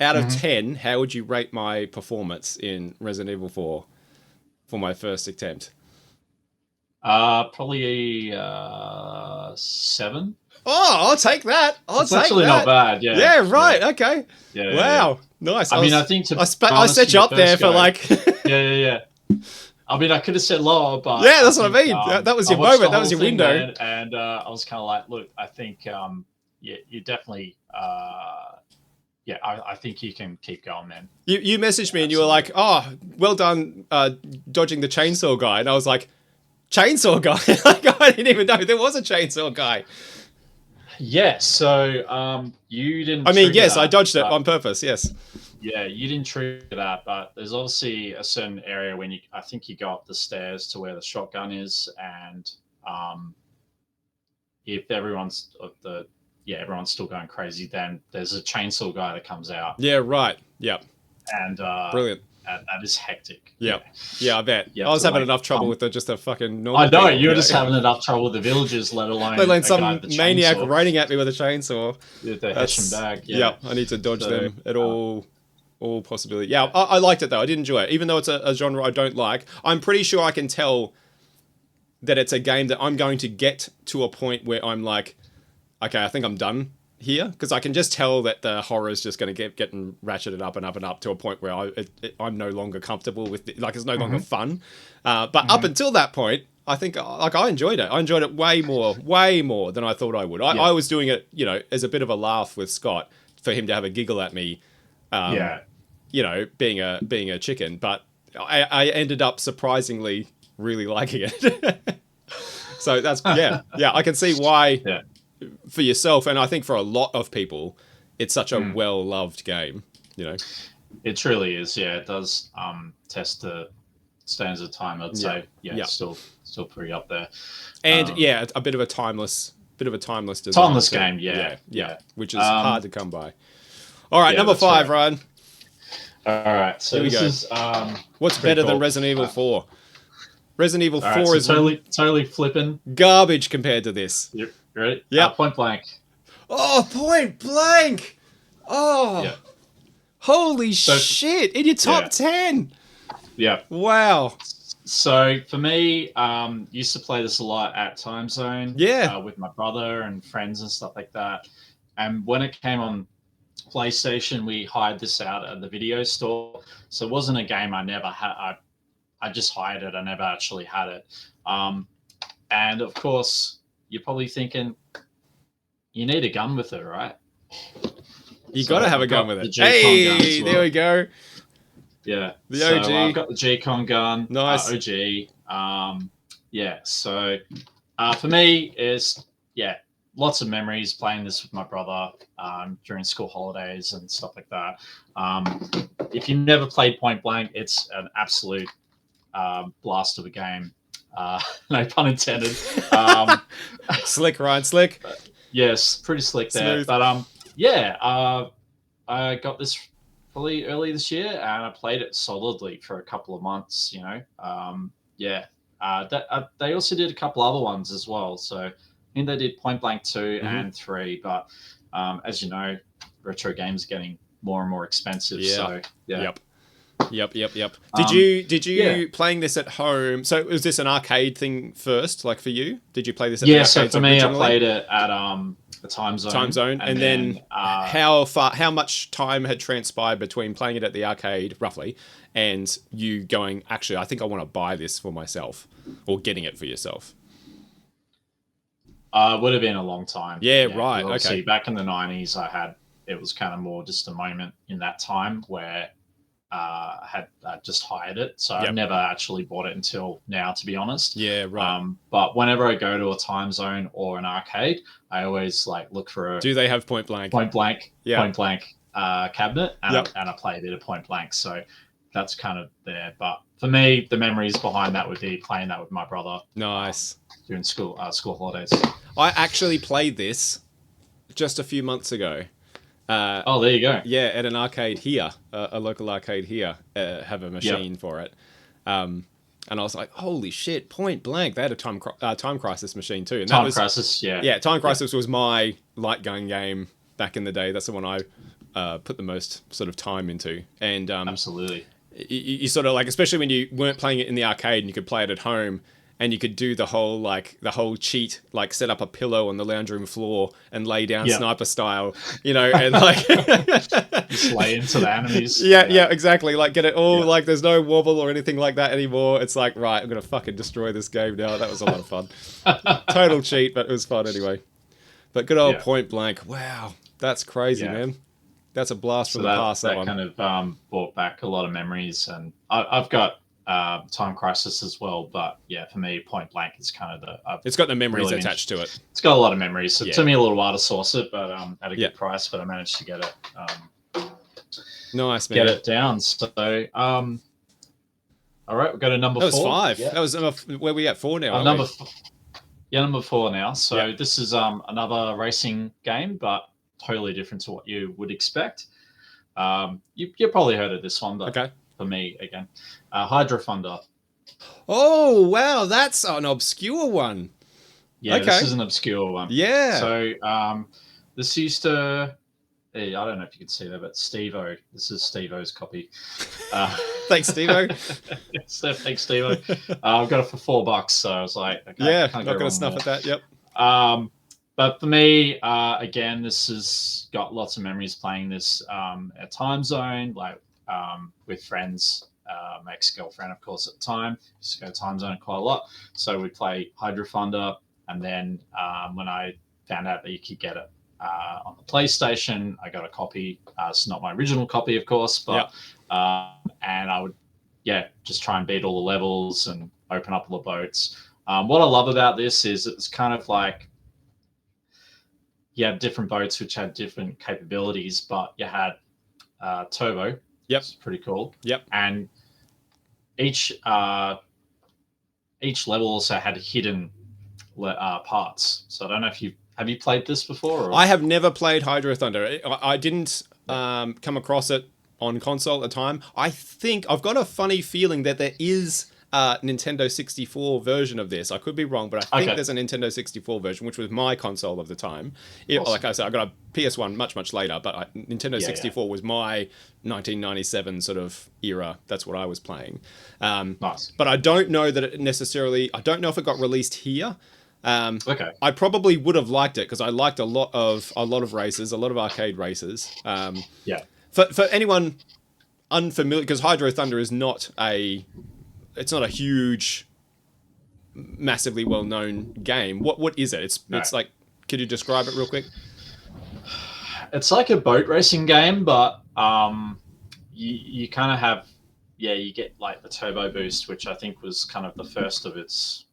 Out of 10, how would you rate my performance in Resident Evil 4 for my first attempt? Probably 7. Oh, I'll take that. It's actually not bad. Yeah. Yeah. Right. Yeah. Okay. Yeah. Wow. Yeah. Nice. I think I set you up there for like. Yeah. I mean, I could have said lower, but that's what I mean. That was your moment. That was your window. Man, and I was kind of like, look, I think, you definitely, I think you can keep going, man. You messaged me and you were like, "Oh, well done, dodging the chainsaw guy," and I was like, "Chainsaw guy?" Like I didn't even know there was a chainsaw guy. Yeah. So you didn't. I mean, yes, I dodged it on purpose. Yes. Yeah, you didn't trigger that, but there's obviously a certain area when I think you go up the stairs to where the shotgun is, and if everyone's of the yeah, everyone's still going crazy. Then there's a chainsaw guy that comes out. Yeah, right. Yep. And brilliant. And that is hectic. Yep. Yeah, I bet. I was having enough trouble with just a fucking normal. I know you were just having enough trouble with the villagers, let alone some maniac running at me with a chainsaw. With the Hessian bag. Yeah. Yep, I need to dodge them at all possibility. Yeah, I liked it though. I did enjoy it, even though it's a genre I don't like. I'm pretty sure I can tell that it's a game that I'm going to get to a point where I'm like, okay, I think I'm done here, because I can just tell that the horror is just going to get getting ratcheted up and up and up to a point where I'm no longer comfortable with it. Like, it's no longer fun. But up until that point, I think I enjoyed it. I enjoyed it way more than I thought I would. I was doing it, you know, as a bit of a laugh with Scott for him to have a giggle at me. You know, being a chicken, but I ended up surprisingly really liking it. So that's I can see why for yourself, and I think for a lot of people, it's such a well-loved game. You know, it truly is. Yeah, it does test the standards of time. I'd say it's still pretty up there. And a bit of a timeless design. Timeless game. Yeah, which is hard to come by. All right, number 5, right. Ryan. All right, so this is what's better than Resident Evil 4? Resident Evil 4 is totally flipping garbage compared to this. You ready? Yeah. Point Blank. Oh, Point Blank! Oh, holy shit! In your top 10. Yeah. Wow. So for me, used to play this a lot at Time Zone. Yeah. With my brother and friends and stuff like that. And when it came on PlayStation, we hired this out at the video store. So it wasn't a game I never had. I just hired it. I never actually had it. And of course, you're probably thinking, you need a gun with it, right? You got to have a gun with it. Hey, there we go. Yeah. The OG. So I've got the G-Con gun. Nice. OG. So for me, is lots of memories playing this with my brother during school holidays and stuff like that. If you never played Point Blank, it's an absolute blast of a game. No pun intended. Slick, Ryan, slick. Yes, pretty slick there. Smooth. But I got this probably early this year, and I played it solidly for a couple of months. You know, they also did a couple other ones as well. So I think they did Point Blank 2 and 3. But as you know, retro games are getting more and more expensive. Yeah. So Yep. Did you playing this at home? So was this an arcade thing first, like for you? Did you play this at the arcade? So for me, I played it at the Time Zone. And then how much time had transpired between playing it at the arcade, roughly, and you going, actually, I think I want to buy this for myself, or getting it for yourself? Would have been a long time. Yeah, right. Okay. Back in the 90s, it was kind of more just a moment in that time where I had just hired it. So I've never actually bought it until now, to be honest. Yeah, right. But whenever I go to a Time Zone or an arcade, I always look for Do they have Point Blank? Point Blank cabinet, and I play a bit of Point Blank. So that's kind of there. But for me, the memories behind that would be playing that with my brother. Nice. During school holidays. I actually played this just a few months ago. There you go. Yeah, at an arcade here, a local arcade here, have a machine for it. And I was like, holy shit, Point Blank. They had a Time Crisis machine too. And Time Crisis, yeah. Yeah, Time Crisis was my light gun game back in the day. That's the one I put the most sort of time into. And absolutely. You sort of especially when you weren't playing it in the arcade and you could play it at home, and you could do the whole cheat, set up a pillow on the lounge room floor and lay down sniper style, and just lay into the enemies. Yeah, exactly. Get it all there's no wobble or anything like that anymore. It's right, I'm gonna fucking destroy this game now. That was a lot of fun. Total cheat, but it was fun anyway. But good old Point Blank. Wow, that's crazy, man. That's a blast from the past. That one kind of brought back a lot of memories, and I've got Time Crisis as well, but for me, Point Blank is kind of it's got the memories attached to it. It's got a lot of memories. So it took me a little while to source it, but at a good price. But I managed to get it. Nice, man. Get it down. So, all right, we'll go to number 4. That was 5. That was where we at 4 now. number 4 now. So this is another racing game, but totally different to what you would expect. You probably heard of this one, but for me, again, Hydro Thunder. Oh, wow, that's an obscure one. Yeah, this is an obscure one. Yeah. So this used to... I don't know if you can see that, but Steve-O. This is Steve-O's copy. Thanks, Steve-O. Thanks, Steve-O. I've got it for $4, so I was like, okay, not going to snuff at that. Yep. But for me, again, this has got lots of memories playing this at Time Zone, like with friends, my ex-girlfriend, of course, at the time. Used to go to Time Zone quite a lot. So we'd play Hydro Thunder, and then when I found out that you could get it on the PlayStation, I got a copy. It's not my original copy, of course, but and I would, just try and beat all the levels and open up all the boats. What I love about this is it's kind of like you have different boats which had different capabilities, but you had turbo. Yep, it's pretty cool. Yep, and each level also had hidden parts. So I don't know if have you played this before? Or? I have never played Hydro Thunder. I didn't come across it on console at the time. I think I've got a funny feeling that there is a Nintendo 64 version of this. I could be wrong, but I think there's a Nintendo 64 version, which was my console of the time. Awesome. Like I said, I got a PS1 much later, but Nintendo 64 was my 1997 sort of era. That's what I was playing. Nice. But I don't know that it necessarily... I don't know if it got released here. I probably would have liked it because I liked a lot of races, a lot of arcade races. For anyone unfamiliar, because Hydro Thunder is not a huge, massively well known game. What is it? It's like, could you describe it real quick? It's like a boat racing game, but you kind of have you get like the turbo boost, which I think was kind of the first of its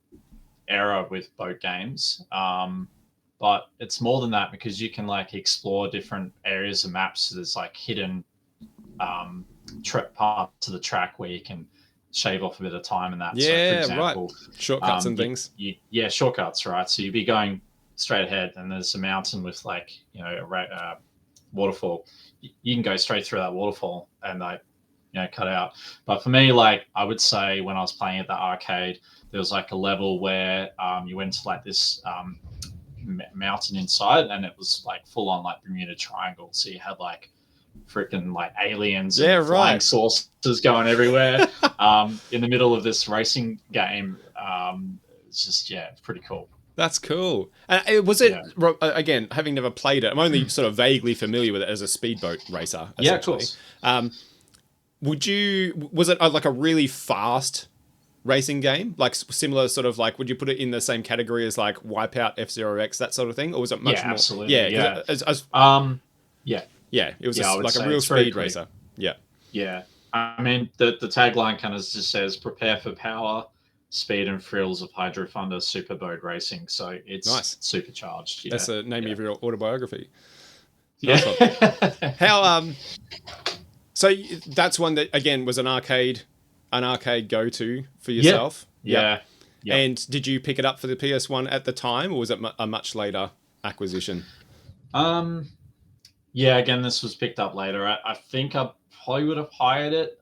era with boat games, but it's more than that because you can like explore different areas of maps. So there's like hidden parts of the track where you can shave off a bit of time and that. So for example, right. Shortcuts and things. Shortcuts, right? So you'd be going straight ahead and there's a mountain with like, a waterfall. You can go straight through that waterfall and cut out. But for me, like I would say when I was playing at the arcade, there was like a level where you went to like this mountain inside and it was like full on like Bermuda Triangle. So you had like freaking like aliens and flying saucers going everywhere in the middle of this racing game. It's just, it's pretty cool. That's cool. And was it, again, having never played it, I'm only sort of vaguely familiar with it as a speedboat racer. Yeah, of course. Was it like a really fast racing game, like similar sort of like, would you put it in the same category as like Wipeout, F-Zero X, that sort of thing, or was it much more? Absolutely. It was like a real speed racer. Yeah. I mean, the tagline kind of just says prepare for power, speed and thrills of Hydro Thunder Superboat Racing. So it's nice. Supercharged. That's the name of your autobiography. Yeah. How so that's one that again was an arcade go-to for yourself. Yeah. And did you pick it up for the PS1 at the time, or was it a much later acquisition? Again, this was picked up later. I think I probably would have hired it,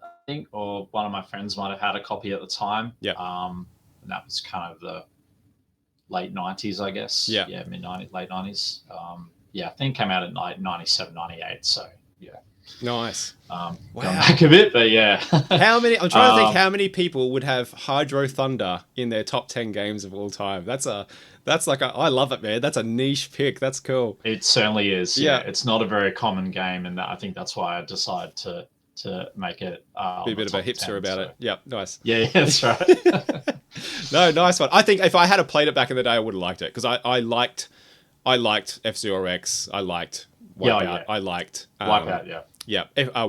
or one of my friends might have had a copy at the time. And that was kind of the late 90s, I guess. Mid-90s, late 90s. I think it came out at 97, 98, so Nice. Gone back a bit, but How many? I'm trying to think how many people would have Hydro Thunder in their top 10 games of all time. I love it, man. That's a niche pick. That's cool. It certainly is. Yeah. It's not a very common game, and I think that's why I decided to make it be a bit of a hipster 10, about it. Yeah, nice. Yeah, that's right. No, nice one. I think if I had played it back in the day, I would have liked it because I liked F-Zero X. I liked Wipeout. I liked Wipeout.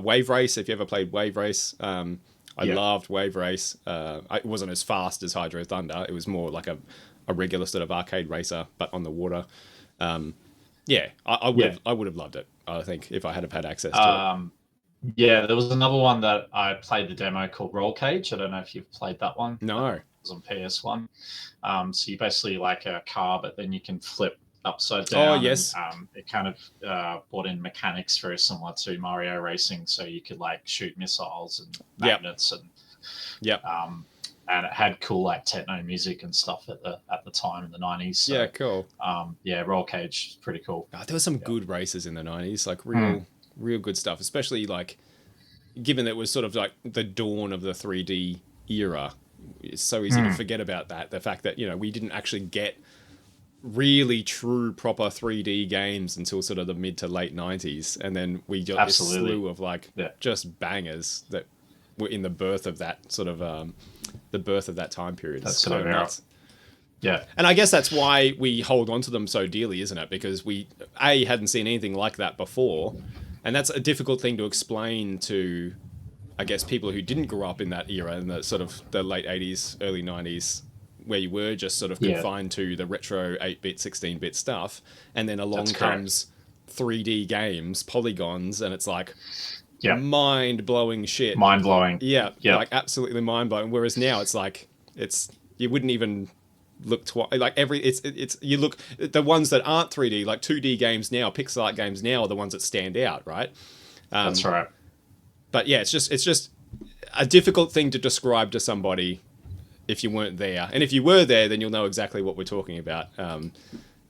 Wave Race, if you ever played Wave Race. I loved Wave Race. It wasn't as fast as Hydro Thunder. It was more like a regular sort of arcade racer, but on the water. I would have loved it, I think, if I had access to it. There was another one that I played the demo called Roll Cage. I don't know if you've played that one. No. was on PS1. So you basically like a car, but then you can flip upside down. Oh, yes. And, it kind of brought in mechanics very similar to Mario Racing, so you could like shoot missiles and magnets and and it had cool like techno music and stuff at the time in the 90s. So, yeah, cool. Roll Cage, pretty cool. There were some good races in the 90s, like real good stuff, especially like given that it was sort of like the dawn of the 3D era. It's so easy to forget about that. The fact that, we didn't actually get really true proper 3D games until sort of the mid to late 90s, and then we got this slew of like just bangers that were in the birth of that sort of the birth of that time period. That's kind of nuts. Yeah. And I guess that's why we hold on to them so dearly, isn't it? Because we hadn't seen anything like that before, and that's a difficult thing to explain to, I guess, people who didn't grow up in that era, in the sort of the late 80s, early 90s, where you were just sort of confined to the retro 8-bit, 16-bit stuff, and then along comes 3D games, polygons, and it's like mind-blowing shit. Mind-blowing. Yeah, like absolutely mind-blowing. Whereas now it's like, you wouldn't even look twice. Like you look, the ones that aren't 3D, like 2D games now, pixel art games now are the ones that stand out, right? That's right. But yeah, it's just a difficult thing to describe to somebody if you weren't there. And if you were there, then you'll know exactly what we're talking about.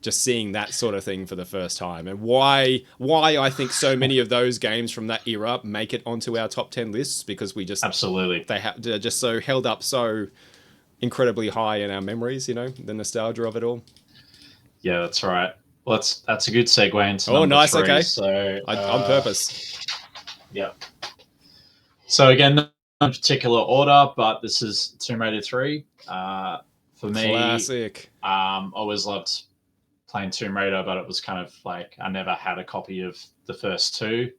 Just seeing that sort of thing for the first time, and why I think so many of those games from that era make it onto our top 10 lists, because we just they're just so held up so incredibly high in our memories, the nostalgia of it all. Yeah, that's right. Well, that's a good segue into number 3. Okay. So on purpose. Yeah. So again, no particular order, but this is Tomb Raider 3. For me, classic. Always loved playing Tomb Raider, but it was kind of like I never had a copy of the first two.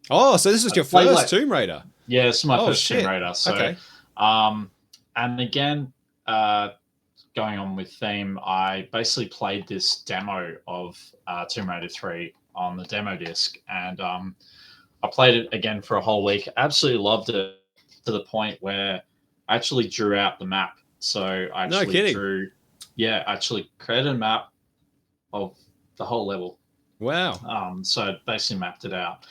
So this is your first Tomb Raider? Yeah, this is my first Tomb Raider. So, okay. And again, going on with theme, I basically played this demo of Tomb Raider 3 on the demo disc, and I played it again for a whole week. Absolutely loved it, to the point where I actually drew out the map. So I actually created a map of the whole level. Wow. So I basically mapped it out.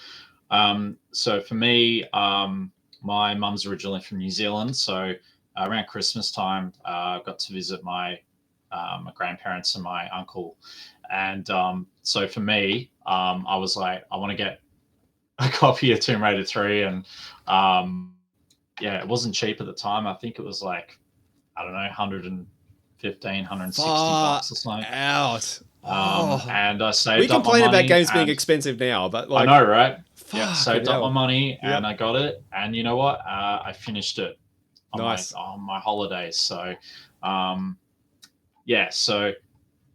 So for me, my mum's originally from New Zealand, so around Christmas time, I got to visit my grandparents and my uncle. And so for me, I was like, I want to get a copy of Tomb Raider 3. And it wasn't cheap at the time. I think it was like, I don't know, 115, 160 bucks or something. Out. And I saved up my money. We complain about games being expensive now, but like, I know, right? Saved up my money and I got it. And you know what? I finished it on my holidays. So, so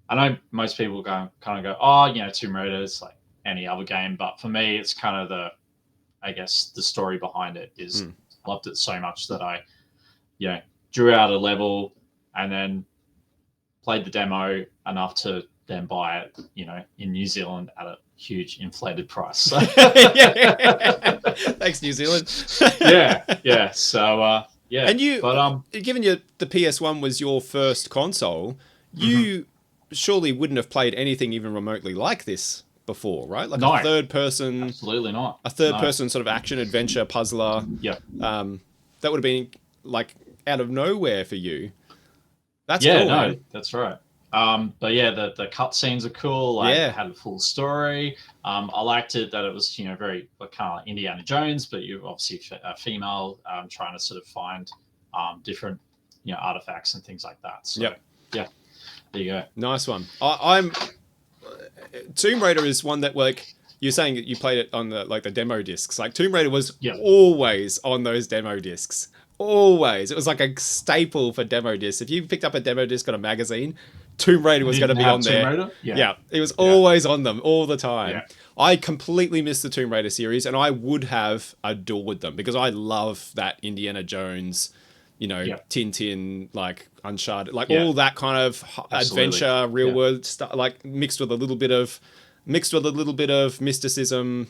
I know most people kind of go, Tomb Raider is like any other game, but for me, it's kind of the story behind it is I loved it so much that I, drew out a level and then played the demo enough to then buy it, in New Zealand at a huge inflated price. So. Thanks, New Zealand. Yeah. So, And given the PS1 was your first console, you surely wouldn't have played anything even remotely like this before, right? Like a third person, absolutely not. A third person sort of action adventure puzzler. Yeah. That would have been like out of nowhere for you. That's cool. No, man. That's right. But the cutscenes are cool. It had a full story. I liked it that it was, very kind of Indiana Jones, but you're obviously a female trying to sort of find different, artifacts and things like that. So, there you go. Nice one. I'm Tomb Raider is one that, like, you're saying that you played it on the demo discs. Like, Tomb Raider was always on those demo discs. Always. It was like a staple for demo discs. If you picked up a demo disc on a magazine, Tomb Raider was going to be on there. Tomb Raider? Yeah, it was always on them all the time. Yeah. I completely missed the Tomb Raider series, and I would have adored them because I love that Indiana Jones, Tintin, like Uncharted, like all that kind of adventure, real world stuff, like mixed with a little bit of mysticism.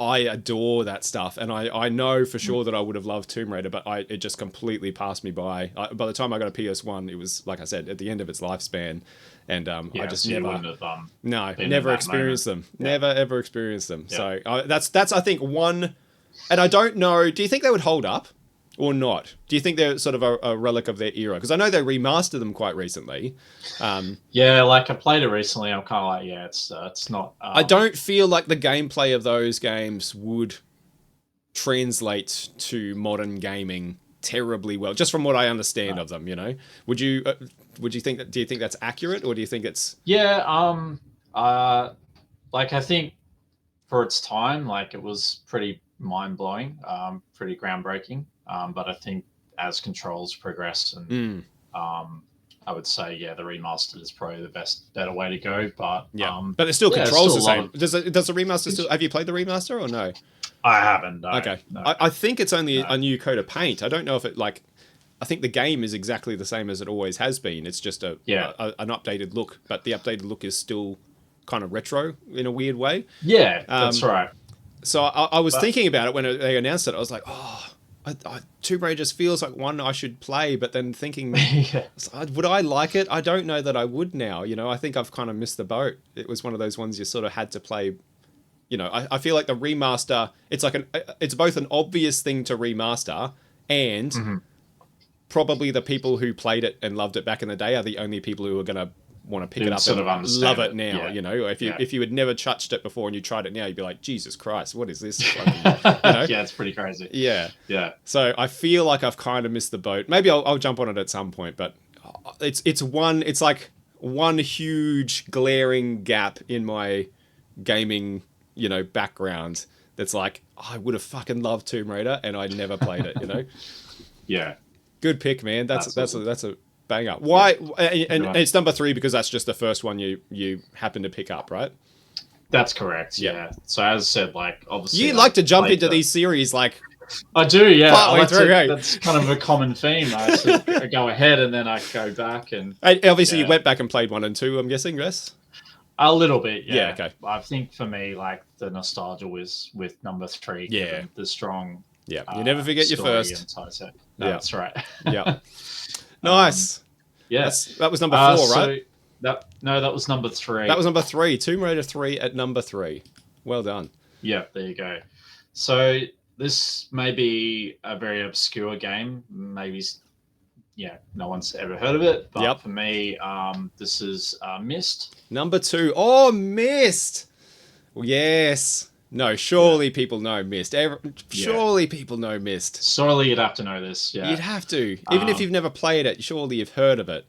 I adore that stuff, and I know for sure that I would have loved Tomb Raider, but it just completely passed me by. By the time I got a PS1, it was, like I said, at the end of its lifespan, and I just so never, never experienced them, never ever experienced them. So that's I think one, and I don't know. Do you think they would hold up or not? Do you think they're sort of a relic of their era? Because I know they remastered them quite recently. Like I played it recently. I'm kind of like, it's not. I don't feel like the gameplay of those games would translate to modern gaming terribly well, just from what I understand of them. You know, would you think that? Do you think that's accurate, or do you think it's? Like I think for its time, like it was pretty mind blowing, pretty groundbreaking. But I think as controls progress and I would say, the remastered is probably the better way to go. But but it still controls the same. Does the remaster still? Have you played the remaster or no? I haven't. No, okay, no. I think it's only a new coat of paint. I don't know if it like. I think the game is exactly the same as it always has been. It's just an updated look, but the updated look is still kind of retro in a weird way. Yeah, that's right. So I was thinking about it when they announced it. I was like, Tomb Raider just feels like one I should play, but then thinking, would I like it? I don't know that I would now. You know, I think I've kind of missed the boat. It was one of those ones you sort of had to play. You know, I feel like the remaster, it's both an obvious thing to remaster and probably the people who played it and loved it back in the day are the only people who are going to want to pick it up and love it now. You know, if you had never touched it before and you tried it now, you'd be like, Jesus Christ, what is this? You know? Yeah, it's pretty crazy. Yeah. Yeah. So I feel like I've kind of missed the boat. Maybe I'll jump on it at some point, but it's like one huge glaring gap in my gaming, you know, background that's like, I would have fucking loved Tomb Raider and I never played it, you know? Yeah. Good pick, man. That's a banger. Why? And it's number 3 because that's just the first one you happen to pick up, right? That's correct. Yeah. So as I said, like obviously, you like to jump into these series, like I do. Yeah, right? That's kind of a common theme. I go ahead and then I go back and obviously you went back and played 1 and 2. I'm guessing, yes. A little bit, yeah. Okay. I think for me, like the nostalgia was with number 3. Yeah. The strong. Yeah. You never forget your first. No, that's right. Yeah. Nice. That was number 4, right? That was number 3. That was number 3. Tomb Raider 3 at number 3. Well done. Yeah, there you go. So this may be a very obscure game. Maybe, no one's ever heard of it. But for me, this is Myst. Number 2. Oh, Myst. Yes. No, surely people know Myst. Surely people know Myst. Surely you'd have to know this. Yeah, you'd have to. Even if you've never played it, surely you've heard of it.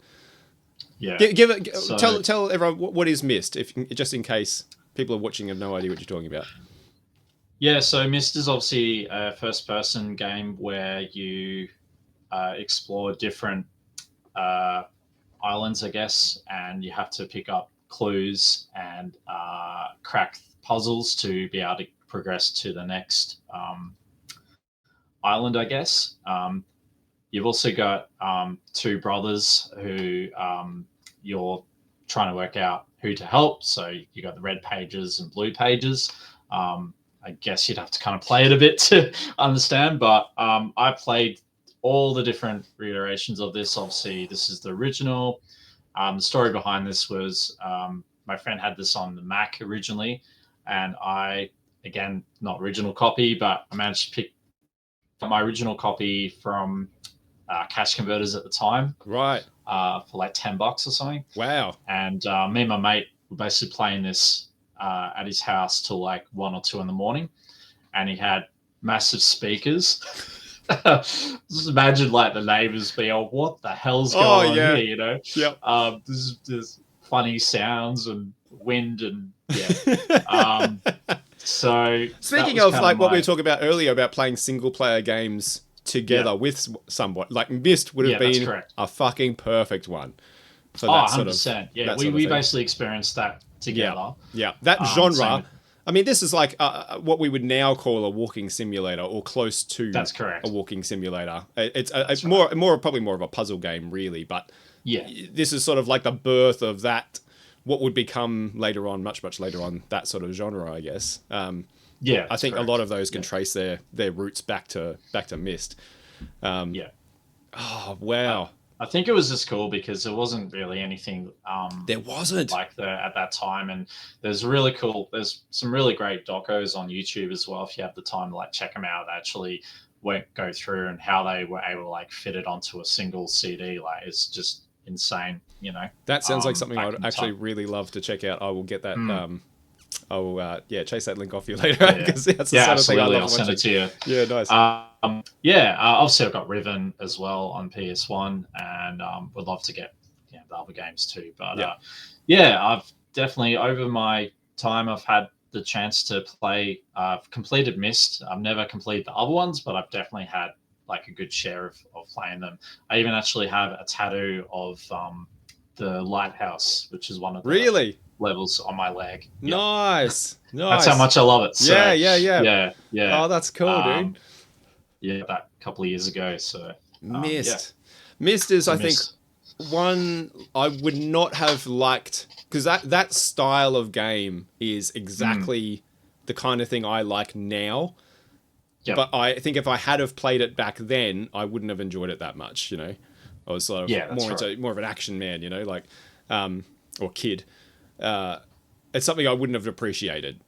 Yeah. Tell everyone what is Myst, just in case people are watching and have no idea what you're talking about. Yeah, so Myst is obviously a first-person game where you explore different islands, I guess, and you have to pick up clues and crack puzzles to be able to progress to the next island, I guess. You've also got 2 brothers who you're trying to work out who to help. So you got the red pages and blue pages. I guess you'd have to kind of play it a bit to understand, but I played all the different reiterations of this. Obviously, this is the original. The story behind this was my friend had this on the Mac originally, and I, again, not original copy, but I managed to pick my original copy from cash converters at the time. Right. For like $10 or something. Wow. And me and my mate were basically playing this at his house till like 1 or 2 in the morning. And he had massive speakers. Just imagine like the neighbors be, what the hell's going on here, you know? Yep. There's funny sounds and wind and so speaking of like what we were talking about earlier about playing single player games together with someone, like Myst would have been a fucking perfect one. So 100%. Yeah, we basically experienced that together. Yeah. That genre. I mean, this is like what we would now call a walking simulator, or close to. That's correct. A walking simulator. It's probably more of a puzzle game, really. But this is sort of like the birth of that. What would become later on, much later on, that sort of genre, I guess. Yeah, I think correct. a lot of those can trace their roots back to Myst. Yeah. Oh wow. I think it was just cool because there wasn't really anything There wasn't. like that at that time, and there's really cool. There's some really great docos on YouTube as well. If you have the time to like check them out, actually go through and how they were able to like fit it onto a single CD. Like it's just insane, you know. That sounds like something Back I'd in the actually time. really love to check out. I will get that. Mm. I'll chase that link off you later Yeah, because that's the yeah, sort of thing I absolutely. love I'll send watching. it to you. Yeah, nice. Obviously I've got Riven as well on PS1, and would love to get the other games too. But I've definitely over my time I've had the chance to play. I've completed Myst. I've never completed the other ones, but I've definitely had like a good share of playing them. I even actually have a tattoo of the lighthouse, which is one of the Really levels on my leg. Yeah, nice. that's how much I love it. Yeah, So Oh, that's cool, dude. that a couple of years ago. So Myst. Myst is, I think, Myst. one I would not have liked because that style of game is exactly the kind of thing I like now. Yep. But I think if I had have played it back then, I wouldn't have enjoyed it that much. You know, I was sort of more of an action man. You know, like or kid. It's something I wouldn't have appreciated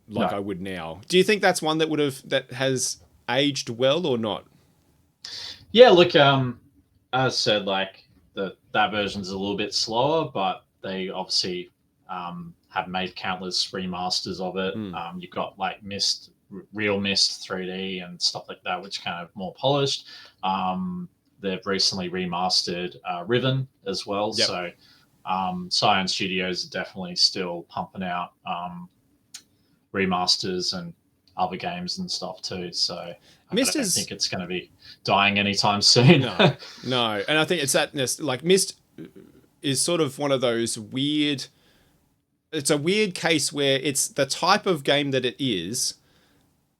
like I would now. Do you think that's one that has aged well or not? Yeah, look, as I said, like that version's a little bit slower, but they obviously have made countless remasters of it. You've got like Myst, Real Myst 3D and stuff like that, which kind of more polished. They've recently remastered Riven as well, so Cyan Studios are definitely still pumping out remasters and other games and stuff too. So I don't think it's going to be dying anytime soon. No, and I think it's that like Myst is sort of one of those weird. It's a weird case where it's the type of game that it is.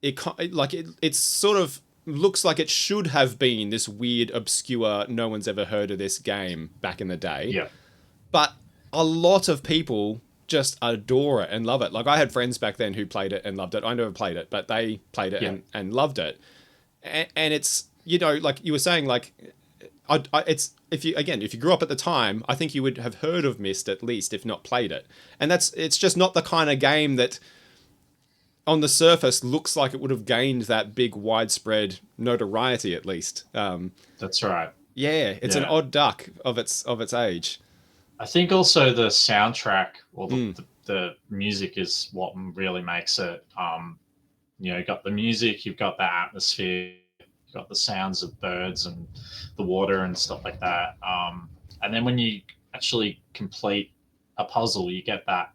It's sort of looks like it should have been this weird, obscure, no one's ever heard of this game back in the day. Yeah. But a lot of people just adore it and love it. Like I had friends back then who played it and loved it. I never played it, but they played it and loved it. And it's, you know, like you were saying, like it's if you grew up at the time, I think you would have heard of Myst at least, if not played it. And it's just not the kind of game that on the surface looks like it would have gained that big widespread notoriety at least. That's right. Yeah, it's an odd duck of its age. I think also the soundtrack or the music is what really makes it. You've got the music, you've got the atmosphere, you've got the sounds of birds and the water and stuff like that. And then when you actually complete a puzzle, you get that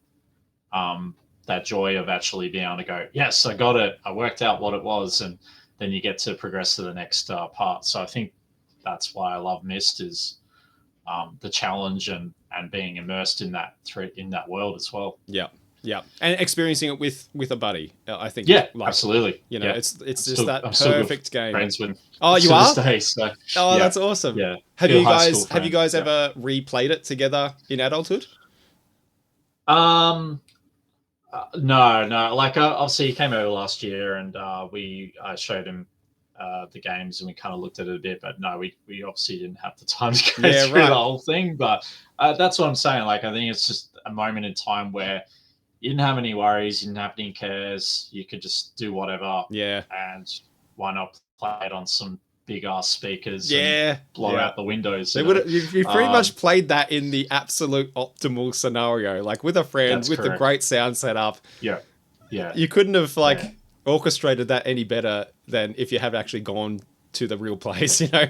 that joy of actually being able to go, yes, I got it. I worked out what it was, and then you get to progress to the next part. So I think that's why I love Myst is the challenge and being immersed in that world as well. Yeah, and experiencing it with a buddy, I think. Yeah, absolutely. You know, it's just that I'm perfect game. Friends with. Oh, you are? Day, so, that's awesome. Yeah. Have you guys ever replayed it together in adulthood? No. Like obviously he came over last year, and I showed him the games, and we kind of looked at it a bit. But no, we obviously didn't have the time to go through the whole thing. But that's what I'm saying. Like I think it's just a moment in time where you didn't have any worries, you didn't have any cares. You could just do whatever. Yeah. And why not play it on some big ass speakers? Yeah. And blow out the windows. You pretty much played that in the absolute optimal scenario, like with a friend, with the great sound setup. Yeah. You couldn't have orchestrated that any better than if you have actually gone to the real place, you know?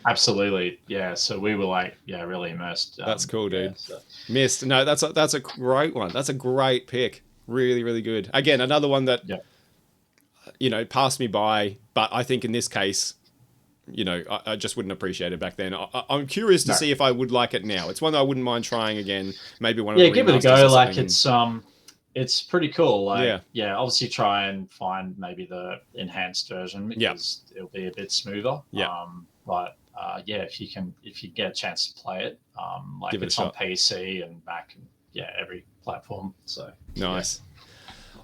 Absolutely. Yeah. So we were really immersed. That's cool, dude. Myst. No, that's a great one. That's a great pick. Really, really good. Again, another one that, passed me by, but I think in this case, I just wouldn't appreciate it back then. I'm curious to see if I would like it now. It's one that I wouldn't mind trying again. Maybe one of the give it a go. Like it's pretty cool. Like, obviously try and find maybe the enhanced version because it'll be a bit smoother. But if you get a chance to play it, it's on PC and Mac and every platform. So nice.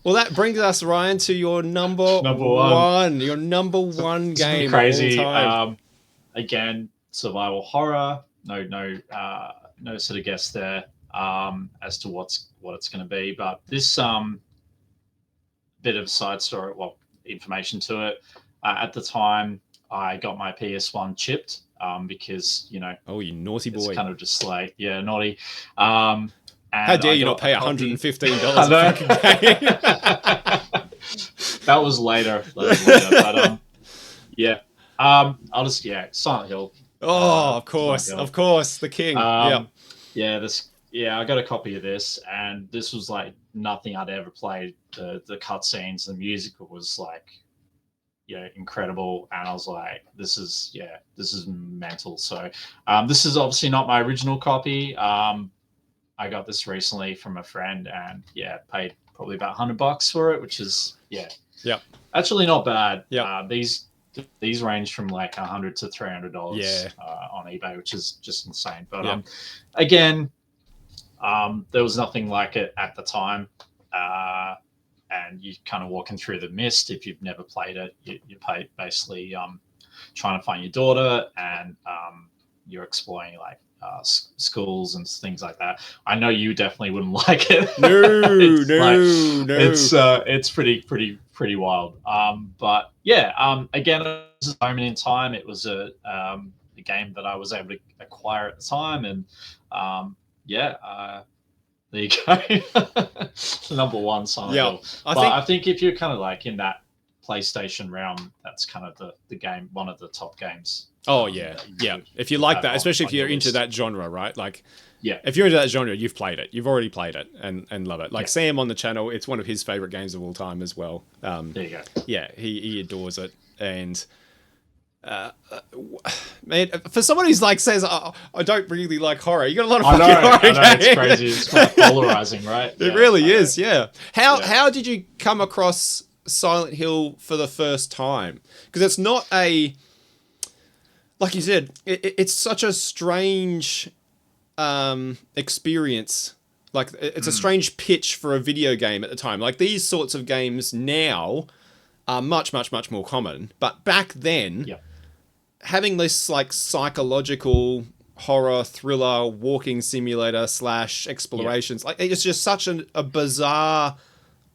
Well, that brings us, Ryan, to your number one. Your number one It's game crazy. of all time. Again, survival horror. No sort of guess there as to what it's going to be. But this bit of side story, well, information to it. At the time, I got my PS1 chipped because Oh, you naughty boy! It's kind of just like naughty. How dare you not pay $115 a fucking game? That was later. But I'll just Silent Hill. Oh, of course, the king. I got a copy of this, and this was like nothing I'd ever played. The cutscenes, the music was like, incredible, and I was like, this is mental. So, this is obviously not my original copy. I got this recently from a friend, and paid probably about $100 for it, which is actually not bad. These range from like $100 to $300 on eBay, which is just insane. But again, there was nothing like it at the time, and you're kind of walking through the mist. If you've never played it, you're basically trying to find your daughter, and you're exploring like schools and things like that. I know you definitely wouldn't like it. It's pretty wild. But again, this is a moment in time. It was a game that I was able to acquire at the time, and there you go. Number one, Silent Hill. I think if you're kind of like in that PlayStation realm, that's kind of the game, one of the top games. Oh yeah. If you like that, especially if you're into that genre, right? Like, if you're into that genre, you've played it. You've already played it and love it. Like Sam on the channel, it's one of his favorite games of all time as well. There you go. Yeah, he adores it, and man, for someone who's like says, I don't really like horror, you got a lot of fucking horror games. It's crazy. It's quite polarizing, right? It really is. Yeah. How did you come across Silent Hill for the first time? Because it's not like you said, it's such a strange experience. Like, it's a strange pitch for a video game at the time. Like, these sorts of games now are much, much, much more common. But back then, having this like psychological horror thriller walking simulator / explorations, like, it's just such a bizarre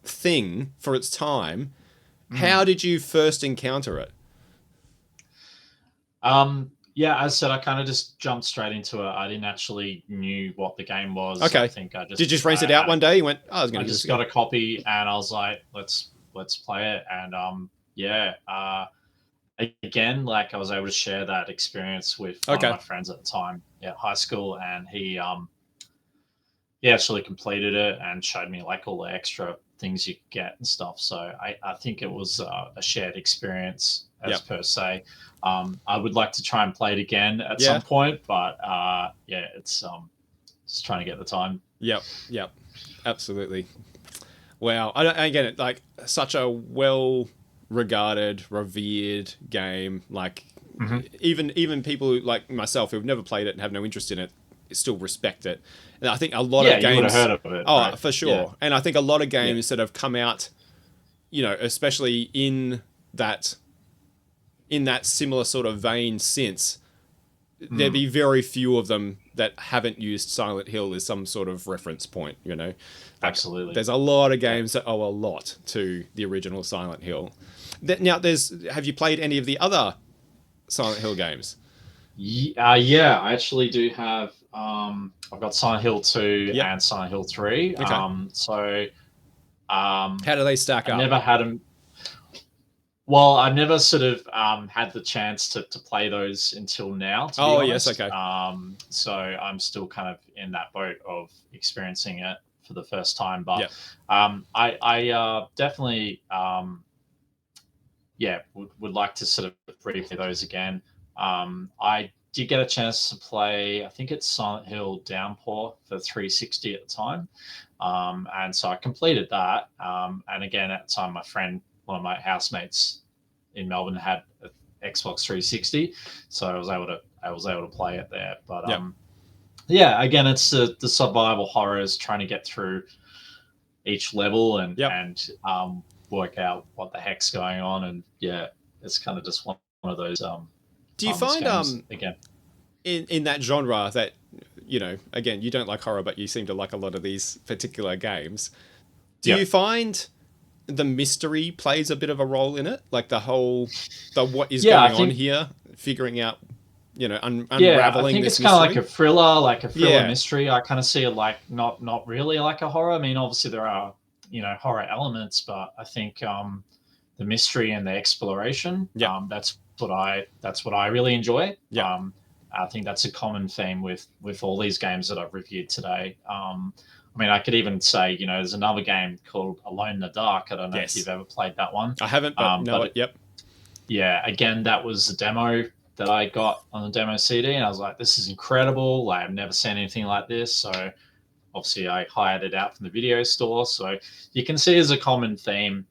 thing for its time. How did you first encounter it? As I said, I kind of just jumped straight into it. I didn't actually knew what the game was. Okay. I think I just did you just rent it out one day? You went, I just got a copy, and I was like, let's play it. And again, like, I was able to share that experience with one of my friends at the time, high school, and he actually completed it and showed me like all the extra things you get and stuff. So I think it was a shared experience per se. I would like to try and play it again at some point, but it's just trying to get the time. Yep, absolutely. Wow, I get it. Like, such a well-regarded, revered game. Like, even people like myself who've never played it and have no interest in it still respect it. And I think a lot of games. You would have heard of it. Oh, right? For sure. Yeah. And I think a lot of games that have come out, especially in that similar sort of vein since, there'd be very few of them that haven't used Silent Hill as some sort of reference point, Like, absolutely. There's a lot of games that owe a lot to the original Silent Hill. Now, have you played any of the other Silent Hill games? I actually do have. I've got Silent Hill 2 and Silent Hill 3. Okay. How do they stack up? I never had them. Well, I've never sort of had the chance to play those until now. To be honest. Yes, okay. So I'm still kind of in that boat of experiencing it for the first time. But I definitely would like to sort of replay those again. I did get a chance to play, I think it's Silent Hill Downpour for 360 at the time. And so I completed that. And again, at the time, one of my housemates in Melbourne had an Xbox 360. So I was able to play it there. But again, it's the survival horrors, trying to get through each level and Yep. and work out what the heck's going on. And yeah, it's kind of just one of those Do you find again in that genre that, you know, again, you don't like horror, but you seem to like a lot of these particular games. Do you find the mystery plays a bit of a role in it? Like the what is going on here, figuring out, you know, unraveling. I think this it's kind of like a thriller Yeah. mystery. I kind of see it like not really like a horror. I mean, obviously there are, you know, horror elements, but I think the mystery and the exploration, that's what I really enjoy. Yeah. I think that's a common theme with all these games that I've reviewed today. I mean, I could even say, you know, there's another game called Alone in the Dark. I don't know if you've ever played that one. I haven't, but yep. Yeah, again, that was the demo that I got on the demo CD, and I was like, this is incredible. Like, I've never seen anything like this. So obviously I hired it out from the video store. So you can see there's a common theme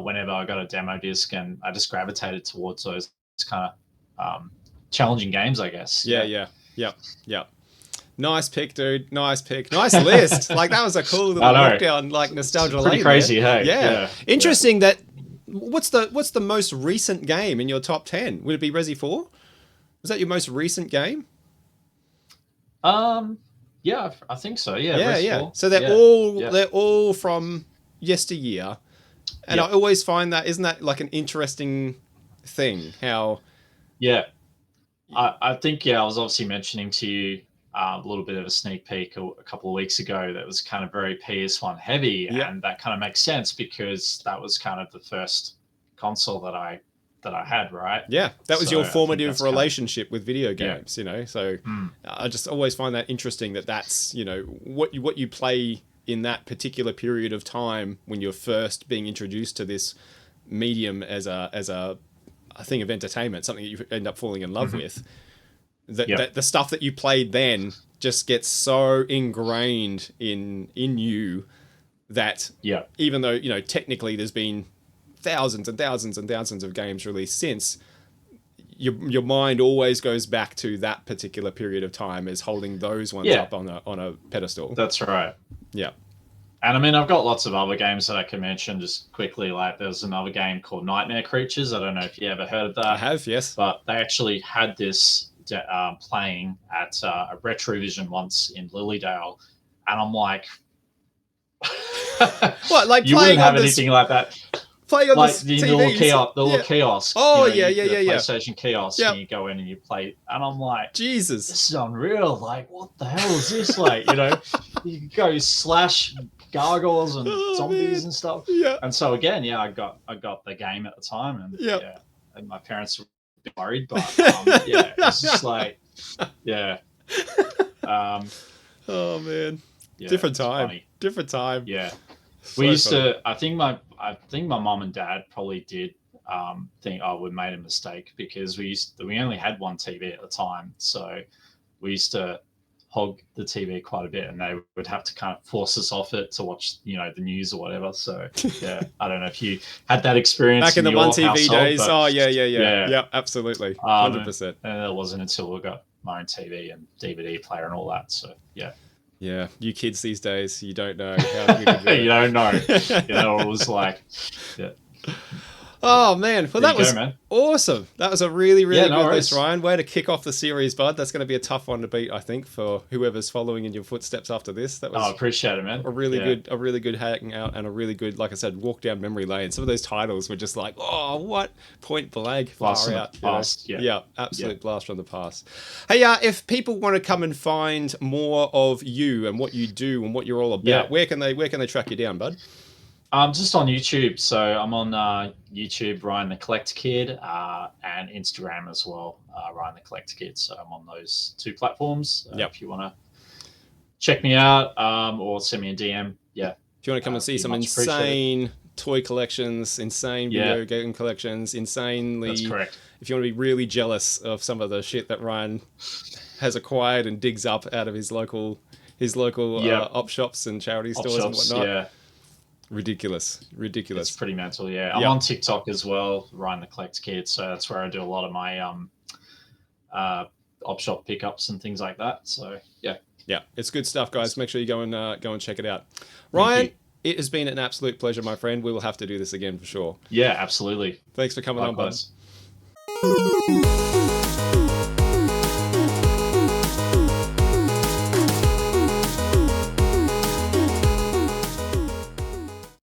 whenever I got a demo disc, and I just gravitated towards those kind of challenging games, I guess. Yeah. Nice pick, dude. Nice pick. Nice list. Like, that was a cool little walk down, like, nostalgia lane. Pretty crazy, there. Hey? Yeah. Interesting that. What's the most recent game in your top 10? Would it be Resi 4? Was that your most recent game? Yeah, I think so. Yeah. Yeah. So they're all from yesteryear. And I always find that, isn't that like an interesting thing? How I think I was obviously mentioning to you a little bit of a sneak peek a couple of weeks ago that was kind of very PS1 heavy, and that kind of makes sense because that was kind of the first console that I had, right? Yeah, that was your formative relationship with video games, you know. So I just always find that interesting that's, you know, what you play in that particular period of time when you're first being introduced to this medium as a thing of entertainment, something that you end up falling in love with. That the stuff that you played then just gets so ingrained in you that even though, you know, technically there's been thousands and thousands and thousands of games released since, your mind always goes back to that particular period of time as holding those ones up on a pedestal. That's right. Yeah. And I mean, I've got lots of other games that I can mention just quickly. Like, there's another game called Nightmare Creatures. I don't know if you ever heard of that. I have, yes. But they actually had this playing at a Retrovision once in Lilydale, and I'm like, what? Like, you wouldn't have anything like that. Playing on like the little kiosk. Oh, you know, yeah. PlayStation kiosk, and you go in and you play, and I'm like, Jesus, this is unreal. Like, what the hell is this? Like, you know, you go slash gargoyles and zombies and stuff. Yeah. And so again, I got the game at the time, and and my parents were a bit worried, but it's just like, oh man, different time. Funny. Different time. Yeah. So we used to. I think my mom and dad probably did think, oh, we made a mistake because we only had one TV at the time, so we used to hog the TV quite a bit, and they would have to kind of force us off it to watch, you know, the news or whatever. So I don't know if you had that experience back in the one TV household, days. But, oh yeah, absolutely, 100%. And it wasn't until we got my own TV and DVD player and all that. So yeah, you kids these days, you don't know how you can do you don't know. You know, it was like, Oh man, well that was awesome. That was a really good list, Ryan. Way to kick off the series, bud. That's going to be a tough one to beat, I think, for whoever's following in your footsteps after this. That was I appreciate it, man. A really good hang out and a really good, like I said, walk down memory lane. Some of those titles were just like, oh, what? Point blank, blast far out. Past. Absolute blast from the past. Hey, if people want to come and find more of you and what you do and what you're all about, where can they track you down, bud? I'm just on YouTube, so I'm on YouTube, Ryan the Collect Kid, and Instagram as well, Ryan the Collect Kid. So I'm on those two platforms. If you want to check me out or send me a DM, If you want to come and see some insane toy collections, insane video game collections, insanely. That's correct. If you want to be really jealous of some of the shit that Ryan has acquired and digs up out of his local op shops and charity stores and whatnot. Ridiculous. It's pretty mental, I'm on TikTok as well, Ryan the Collect Kid, so that's where I do a lot of my op shop pickups and things like that. So it's good stuff, guys. Make sure you go and check it out. Ryan, It has been an absolute pleasure, my friend. We will have to do this again for sure. Yeah, absolutely. Thanks for coming on, bud. Likewise.